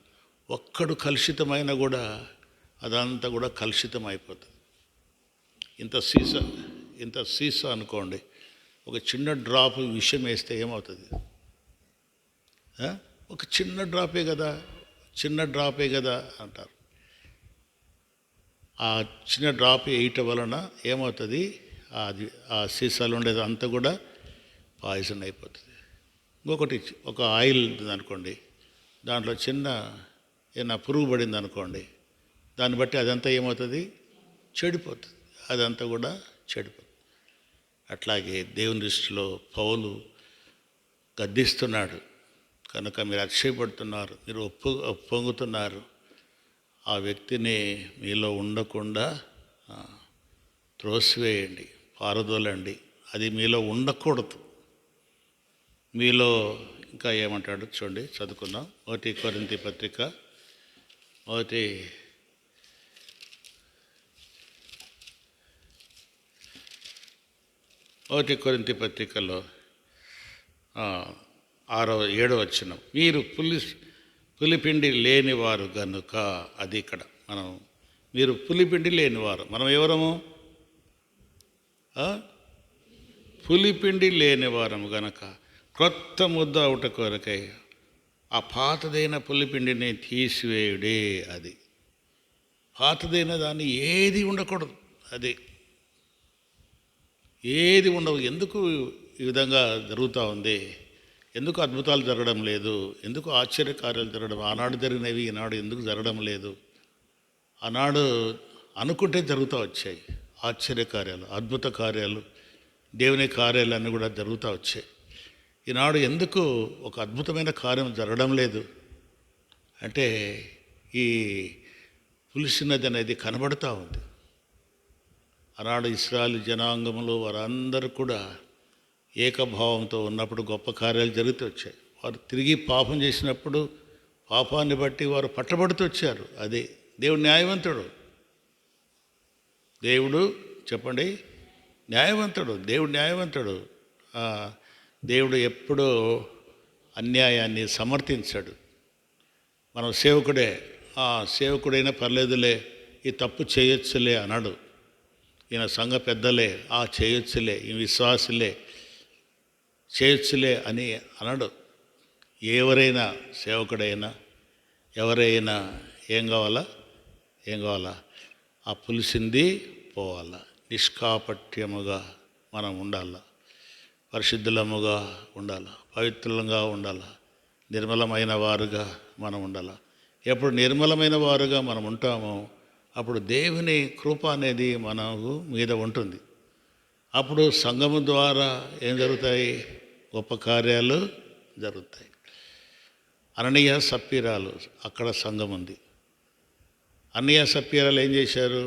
ఒక్కడు కలుషితమైన కూడా అదంతా కూడా కలుషితం అయిపోతుంది. ఇంత సీసా అనుకోండి, ఒక చిన్న డ్రాప్ విషం వేస్తే ఏమవుతుంది? ఒక చిన్న డ్రాపే కదా అంటారు. ఆ చిన్న డ్రాప్ వేయటం వలన ఏమవుతుంది? అది ఆ సీసాలో ఉండేది అంతా కూడా పాయిజన్ అయిపోతుంది. ఇంకొకటి, ఒక ఆయిల్ అనుకోండి, దాంట్లో చిన్న ఏమైనా పురుగు పడింది అనుకోండి, దాన్ని బట్టి అదంతా ఏమవుతుంది? చెడిపోతుంది. అదంతా కూడా చెడిపోతుంది. అట్లాగే దేవుని దృష్టిలో పౌలు గద్దిస్తున్నాడు కనుక మీరు అతిశయపడుతున్నారు, మీరు ఒప్పొంగుతున్నారు. ఆ వ్యక్తిని మీలో ఉండకుండా త్రోసివేయండి, పారదోలండి. అది మీలో ఉండకూడదు. మీలో ఇంకా ఏమంటాడు చూడండి, చదువుకుందాం. 1 కొరింథీ పత్రిక 1 కొరింథీ పత్రికలో 7వ వచనం. మీరు పులిపిండి లేనివారు గనుక, అది ఇక్కడ మీరు పులిపిండి లేనివారు. మనం ఎవరము? పులిపిండి లేనివారము గనక క్రొత్త ముద్ద అవుట కొరకై ఆ పాతదైన పులిపిండిని తీసివేయుడే. అది పాతదైన దాన్ని ఏది ఉండకూడదు. అది ఏది ఉండవు. ఎందుకు ఈ విధంగా జరుగుతూ ఉంది? ఎందుకు అద్భుతాలు జరగడం లేదు? ఎందుకు ఆశ్చర్యకార్యాలు జరగడం? ఆనాడు జరిగినవి ఈనాడు ఎందుకు జరగడం లేదు? ఆనాడు అనుకుంటే జరుగుతూ వచ్చాయి ఆశ్చర్యకార్యాలు, అద్భుత కార్యాలు, దేవుని కార్యాలు అన్నీ కూడా జరుగుతూ వచ్చాయి. ఈనాడు ఎందుకు ఒక అద్భుతమైన కార్యం జరగడం లేదు అంటే ఈ పులిసినది అనేది కనబడుతూ ఉంది. ఆనాడు ఇశ్రాయేలు జనాంగంలో వారందరూ కూడా ఏకభావంతో ఉన్నప్పుడు గొప్ప కార్యాలు జరుగుతూ వచ్చాయి. వారు తిరిగి పాపం చేసినప్పుడు పాపాన్ని బట్టి వారు పట్టబడుతూ వచ్చారు. అది దేవుడు న్యాయవంతుడు. దేవుడు చెప్పండి, న్యాయవంతుడు. దేవుడు న్యాయవంతుడు. దేవుడు ఎప్పుడూ అన్యాయాన్ని సమర్థించాడు. మనం సేవకుడైనా పర్లేదులే, ఈ తప్పు చేయొచ్చులే అన్నాడు. ఈయన సంఘ పెద్దలే చేయొచ్చులే, ఈ విశ్వాసులే చేయొచ్చులే అని అనడు. ఎవరైనా సేవకుడైనా ఎవరైనా ఏం కావాలా? ఆ పులిసింది పోవాలా. నిష్కాపట్యముగా మనం ఉండాల, పరిశుద్ధులముగా ఉండాల, పవిత్రులంగా ఉండాల, నిర్మలమైన వారుగా మనం ఉండాల. ఎప్పుడు నిర్మలమైన వారుగా మనం ఉంటామో అప్పుడు దేవుని కృప అనేది మన మీద ఉంటుంది. అప్పుడు సంఘము ద్వారా ఏం జరుగుతాయి? గొప్ప కార్యాలు జరుగుతాయి. అననీయ సప్పీరాలు, అక్కడ సంఘం ఉంది. అననీయ సప్పీరాలు ఏం చేశారు?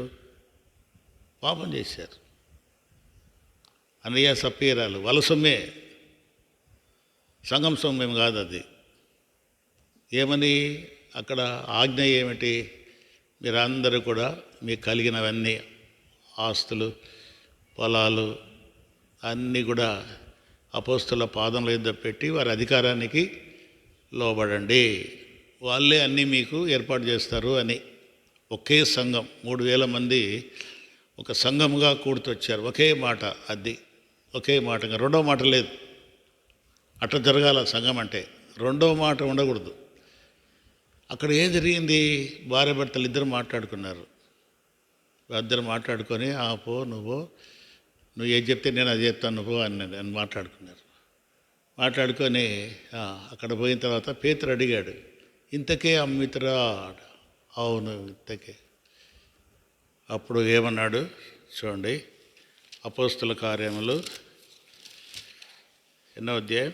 పాపం చేశారు. అననీయ సప్పీరాలు వాళ్ళ సొమ్మే, సంఘం సొమ్మేం కాదు అది. ఏమని అక్కడ ఆజ్ఞ ఏమిటి? మీరందరూ కూడా మీకు కలిగినవన్నీ, ఆస్తులు, పొలాలు అన్నీ కూడా అపోస్తుల పాదంలో యుద్ధ పెట్టి వారి అధికారానికి లోబడండి, వాళ్ళే అన్నీ మీకు ఏర్పాటు చేస్తారు అని. ఒకే సంఘం 3000 మంది ఒక సంఘముగా కూడుతొచ్చారు. ఒకే మాట, అది ఒకే మాట. ఇంకా రెండో మాట లేదు. అట్లా జరగాల సంఘం అంటే. రెండో మాట ఉండకూడదు. అక్కడ ఏం జరిగింది? భార్య భర్తలు ఇద్దరు మాట్లాడుకున్నారు. ఇద్దరు మాట్లాడుకొని నువ్వు ఏం చెప్తే నేను అది చెప్తాను నువ్వు అని మాట్లాడుకున్నారు. మాట్లాడుకొని అక్కడ పోయిన తర్వాత పేతురు అడిగాడు, ఇంతకే అమ్మితురా? అవును, ఇంతకే. అప్పుడు ఏమన్నాడు చూడండి, అపోస్తుల కార్యములు ఎన్నో అధ్యాయం?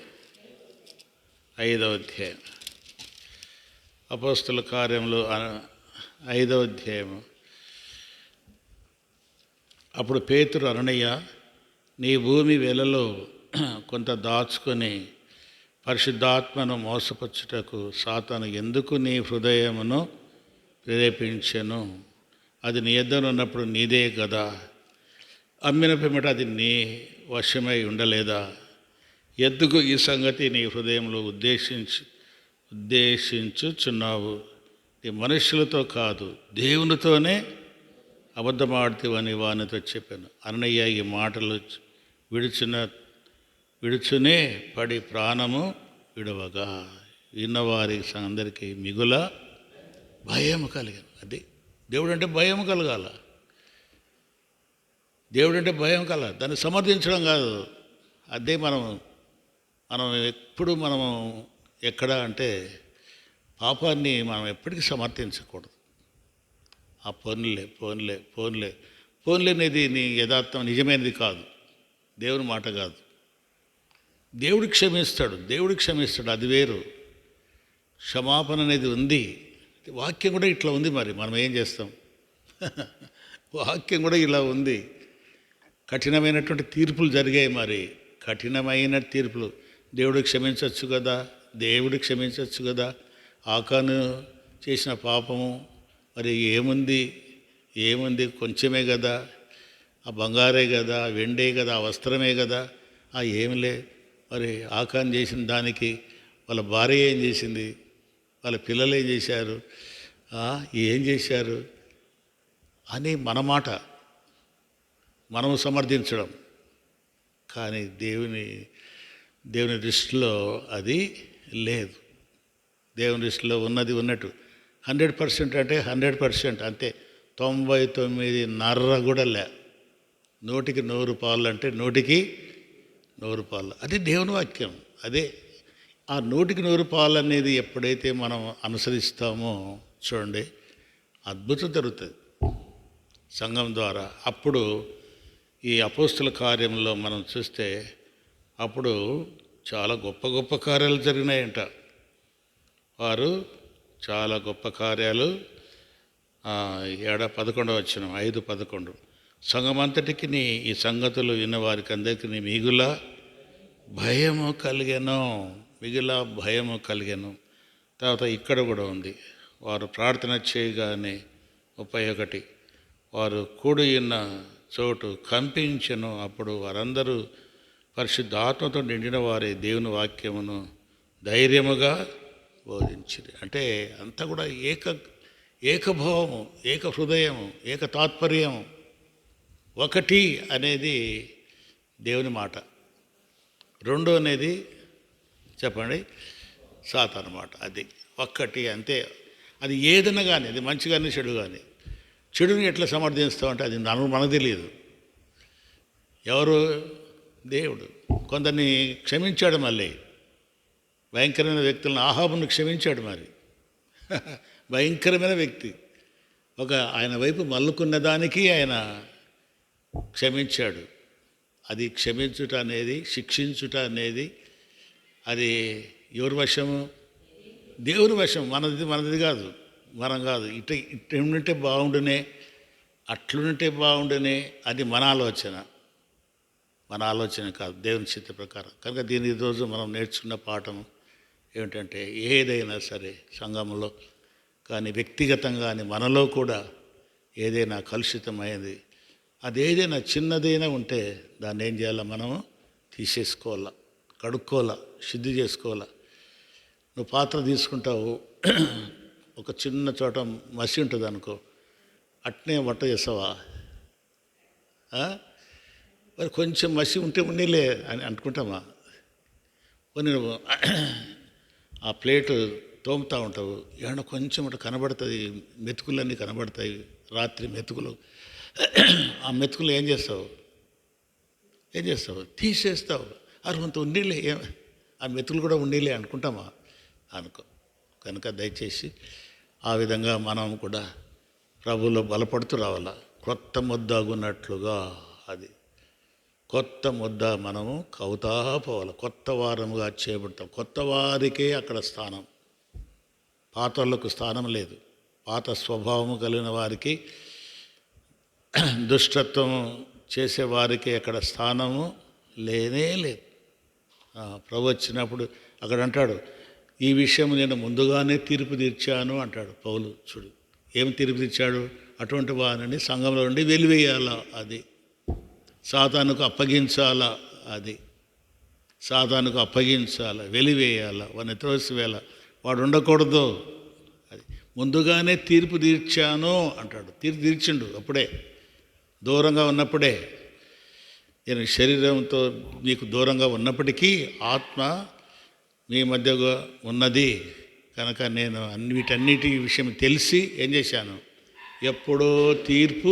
5వ అధ్యాయం. అపోస్తుల కార్యములు 5వ అధ్యాయము. అప్పుడు పేతురు, అననీయ, నీ భూమి వెలలో కొంత దాచుకొని పరిశుద్ధాత్మను మోసపరచుటకు సాతాను ఎందుకు నీ హృదయమును ప్రేరేపించెను? అది నీ యొద్ద ఉన్నప్పుడు నీదే కదా. అమ్మిన పిమ్మట అది నీ వశమై ఉండలేదా? ఎందుకు ఈ సంగతి నీ హృదయంలో ఉద్దేశించుచున్నావు? నీ మనుషులతో కాదు, దేవునితోనే అబద్ధమాడుతీవని వానితో చెప్పాను. అన్నయ్య ఈ మాటలు విడుచునే పడి ప్రాణము విడవగా విన్నవారికి అందరికీ మిగుల భయం కలిగాను. అది దేవుడు అంటే భయం కలగాల. దేవుడు అంటే భయం కలగాలి, దాన్ని సమర్థించడం కాదు. అదే మనం ఎప్పుడు ఎక్కడ అంటే పాపాన్ని మనం ఎప్పటికీ సమర్థించకూడదు. ఆ పోన్లే అనేది నీ యథార్థం నిజమైనది కాదు, దేవుని మాట కాదు. దేవుడు క్షమిస్తాడు, అది వేరు. క్షమాపణ అనేది ఉంది. వాక్యం కూడా ఇట్లా ఉంది. మరి మనం ఏం చేస్తాం? వాక్యం కూడా ఇలా ఉంది. కఠినమైనటువంటి తీర్పులు జరిగాయి. మరి కఠినమైన తీర్పులు దేవుడు క్షమించవచ్చు కదా. ఆకాను చేసిన పాపము మరి ఏముంది? కొంచెమే కదా, ఆ బంగారే కదా, వెండే కదా, ఆ వస్త్రమే కదా, ఏంలే. మరి ఆకాను చేసిన దానికి వాళ్ళ భార్య ఏం చేసింది? వాళ్ళ పిల్లలు ఏం చేశారు? ఏం చేశారు అని మన మాట మనము సమర్థించడం. కానీ దేవుని దృష్టిలో అది లేదు. దేవుని దృష్టిలో ఉన్నది ఉన్నట్టు 100% అంటే 100% అంతే. 99.5 కూడా లే. 100కి 100 పాలు అంటే 100కి 100 పాలు. అది దేవుని వాక్యం. అదే ఆ 100కి 100 పాలు అనేది ఎప్పుడైతే మనం అనుసరిస్తామో చూడండి, అద్భుతం జరుగుతుంది సంఘం ద్వారా. అప్పుడు ఈ అపోస్తుల కార్యంలో మనం చూస్తే అప్పుడు చాలా గొప్ప గొప్ప కార్యాలు జరిగినాయంట. వారు చాలా గొప్ప కార్యాలు 11వ వచనం 5:11 సంఘమంతటికి ఈ సంగతులు విన్న వారికి అందరికీ మిగుల భయము కలిగెను. తర్వాత ఇక్కడ కూడా ఉంది, వారు ప్రార్థన చేయగానే 31 వారు కూడి ఉన్న చోటు కంపించెను. అప్పుడు వారందరూ పరిశుద్ధాత్మతో నిండిన వారే దేవుని వాక్యమును ధైర్యముగా బోధించిరి. అంటే అంతా కూడా ఏకభావము, ఏక హృదయము, ఏక తాత్పర్యము, ఒకటి అనేది దేవుని మాట. 2 అనేది చెప్పండి సాతాను మాట. అది ఒక్కటి అంతే. అది ఏదైనా కానీ, అది మంచి కానీ చెడు కానీ, చెడుని ఎట్లా సమర్థిస్తామంటే అది మనకు తెలియదు. ఎవరు? దేవుడు. కొందరిని క్షమించాడు. మళ్ళీ భయంకరమైన వ్యక్తులను, ఆహాబును క్షమించాడు. మరి భయంకరమైన వ్యక్తి ఆయన వైపు మల్లుకున్న దానికి ఆయన క్షమించాడు. అది క్షమించుట అనేది, శిక్షించుట అనేది అది ఎవరి వశము? దేవుని వశం. మనది కాదు, మనం కాదు. ఇట్లుంటే బాగుండునే, అట్లుంటే బాగుండునే అది మన ఆలోచన కాదు, దేవుని చిత్త ప్రకారం. కనుక దీని ఈరోజు మనం నేర్చుకున్న పాఠం ఏమిటంటే, ఏదైనా సరే సంఘంలో కానీ వ్యక్తిగతంగా కానీ మనలో కూడా ఏదైనా కలుషితమైనది, అదేదైనా చిన్నదైనా ఉంటే దాన్ని ఏం చేయాలా? మనము తీసేసుకోవాలా, కడుక్కోవాలా, శుద్ధి చేసుకోవాలా. నువ్వు పాత్ర తీసుకుంటావు, ఒక చిన్న చోట మసి ఉంటుంది అనుకో, అట్నే వంట చేస్తావా? మరి కొంచెం మసి ఉంటే ఉన్నీలే అని అనుకుంటామా? కొన్ని ఆ ప్లేటు తోముతూ ఉంటావు, ఏమన్నా కొంచెం అట్లా కనబడుతుంది, మెతుకులన్నీ కనబడతాయి, రాత్రి మెతుకులు. ఆ మెతుకులు ఏం చేస్తావు? తీసేస్తావు. అరువంత ఉన్నీలే ఆ మెతుకులు కూడా ఉండేలే అనుకుంటామా? అనుకో. కనుక దయచేసి ఆ విధంగా మనం కూడా ప్రభువులో బలపడుతూ రావాలా. కొత్త ముద్దాగున్నట్లుగా అది కొత్త ముద్ద మనము కవుతా పోవాలి. కొత్త వారముగా చేయబడతాం. కొత్త వారికే అక్కడ స్థానం, పాత వాళ్ళకు స్థానం లేదు. పాత స్వభావము కలిగిన వారికి, దుష్టత్వం చేసే వారికి అక్కడ స్థానము లేనే లేదు. ప్రభు వచ్చినప్పుడు అక్కడ అంటాడు, ఈ విషయం నేను ముందుగానే తీర్పు తీర్చాను అంటాడు పౌలు. చూడు ఏం తీర్పు తీర్చాడు? అటువంటి వారిని సంఘంలో నుండి వెలివేయాలా, అది సాతానుకు అప్పగించాలా, అది సాతానుకు అప్పగించాలా, వెలివేయాలా, వాడిని త్రోసివేయాల, వాడు ఉండకూడదు. అది ముందుగానే తీర్పు తీర్చాను అంటాడు. తీర్పు తీర్చిండు అప్పుడే, దూరంగా ఉన్నప్పుడే. నేను శరీరంతో మీకు దూరంగా ఉన్నప్పటికీ ఆత్మ మీ మధ్యగా ఉన్నది కనుక నేను వీటన్నిటి విషయం తెలిసి ఏం చేశాను? ఎప్పుడో తీర్పు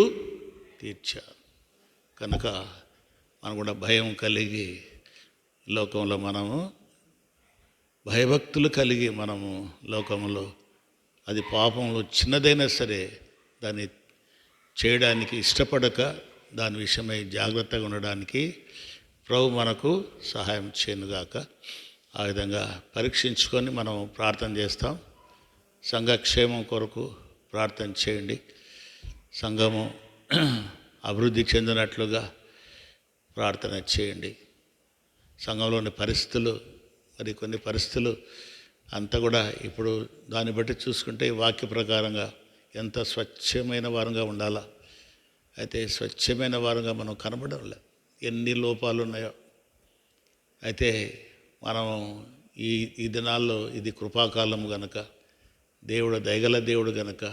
తీర్చాను. కనుక మనం కూడా భయం కలిగి లోకంలో మనము భయభక్తులు కలిగి మనము లోకంలో అది పాపంలో చిన్నదైనా సరే దాన్ని చేయడానికి ఇష్టపడక దాని విషయమై జాగ్రత్తగా ఉండడానికి ప్రభు మనకు సహాయం చేయనుగాక. ఆ విధంగా పరీక్షించుకొని మనం ప్రార్థన చేస్తాం. సంఘక్షేమం కొరకు ప్రార్థన చేయండి. సంఘము అభివృద్ధి చెందినట్లుగా ప్రార్థన చేయండి. సంఘంలోని పరిస్థితులు, మరి కొన్ని పరిస్థితులు అంతా కూడా ఇప్పుడు దాన్ని బట్టి చూసుకుంటే వాక్య ప్రకారంగా ఎంత స్వచ్ఛమైన వారంగా ఉండాలా. అయితే స్వచ్ఛమైన వారంగా మనం కనబడంలే, ఎన్ని లోపాలు ఉన్నాయో. అయితే మనం ఈ దినాల్లో ఇది కృపాకాలం గనక, దేవుడు దయగల దేవుడు గనక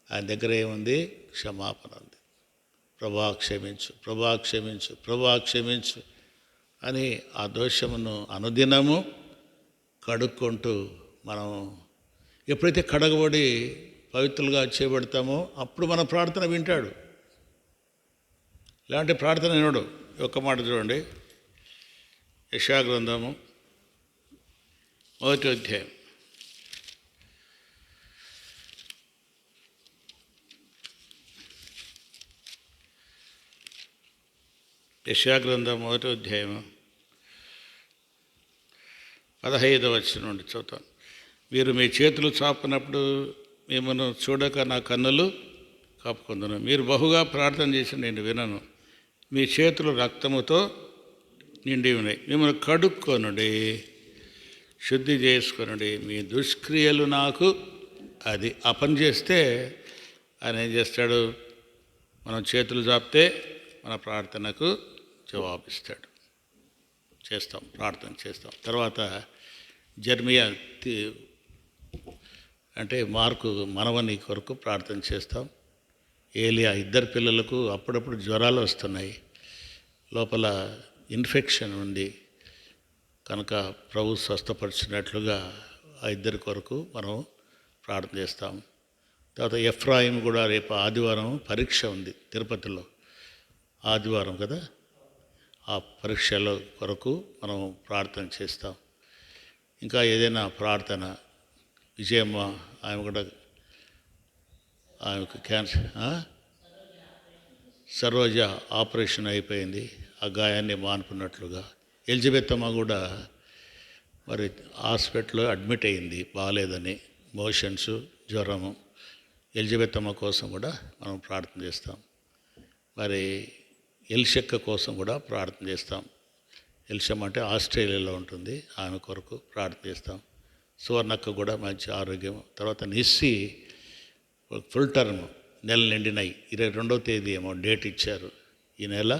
ఆయన దగ్గర ఏముంది? క్షమాపణ ఉంది. ప్రభా క్షమించు, ప్రభా క్షమించు, ప్రభా క్షమించు అని ఆ దోషమును అనుదినము కడుక్కుంటూ మనం ఎప్పుడైతే కడగబడి పవిత్రులుగా చేయబడతామో అప్పుడు మన ప్రార్థన వింటాడు. ఇలాంటి ప్రార్థన వినడు. ఒక్క మాట చూడండి, యెషయా గ్రంథము 1వ అధ్యాయం. యెషయా గ్రంథం 1వ అధ్యాయము 15వ వచనం నుండి చదువుతాను. మీరు మీ చేతులు చాపునప్పుడు మిమ్మల్ని చూడక నా కన్నులు కప్పుకుందును. మీరు బహుగా ప్రార్థన చేసి నేను వినను. మీ చేతులు రక్తముతో నిండి ఉన్నాయి. మిమ్మల్ని కడుక్కొనుడి, శుద్ధి చేసుకొనుడి. మీ దుష్క్రియలు నాకు అది ఆ పని చేస్తే ఆయన ఏం చేస్తాడు? మనం చేతులు చాపితే మన ప్రార్థనకు జవాబిస్తాడు. చేస్తాం, ప్రార్థన చేస్తాం. తర్వాత జర్మియా అంటే మార్కు మనవని కొరకు ప్రార్థన చేస్తాం. ఏలియా ఇద్దరు పిల్లలకు అప్పుడప్పుడు జ్వరాలు వస్తున్నాయి, లోపల ఇన్ఫెక్షన్ ఉంది కనుక ప్రభు స్వస్థపరిచినట్లుగా ఆ ఇద్దరి కొరకు మనం ప్రార్థన చేస్తాం. తర్వాత ఎఫ్రాయిం కూడా రేపు ఆదివారం పరీక్ష ఉంది తిరుపతిలో, ఆదివారం కదా. ఆ పరీక్షల కొరకు మనం ప్రార్థన చేస్తాం. ఇంకా ఏదైనా ప్రార్థన, విజయమ్మ ఆమె కూడా ఆమెకు క్యాన్సర్, సరోజ ఆపరేషన్ అయిపోయింది, ఆ గాయాన్ని మానుకున్నట్లుగా. ఎలిజబెత్ అమ్మ కూడా మరి హాస్పిటల్లో అడ్మిట్ అయింది, బాగాలేదని, మోషన్స్, జ్వరము. ఎలిజబెత్ అమ్మ కోసం కూడా మనం ప్రార్థన చేస్తాం. మరి ఎల్షక్క కోసం కూడా ప్రార్థన చేస్తాం. ఎల్షమ్మ అంటే ఆస్ట్రేలియాలో ఉంటుంది, ఆమె కొరకు ప్రార్థన చేస్తాం. సువర్ణక్క కూడా మంచి ఆరోగ్యం. తర్వాత నిస్సి ఫుల్ టర్మ్ నెల నిండినాయి, 22వ తేదీ ఏమో డేట్ ఇచ్చారు. ఈ నెల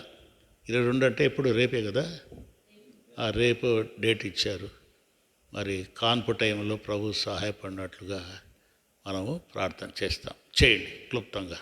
22 అంటే ఎప్పుడు? రేపే కదా. రేపు డేట్ ఇచ్చారు. మరి కాన్పు టైంలో ప్రభు సహాయపడినట్లుగా మనము ప్రార్థన చేస్తాం. చేయండి క్లుప్తంగా.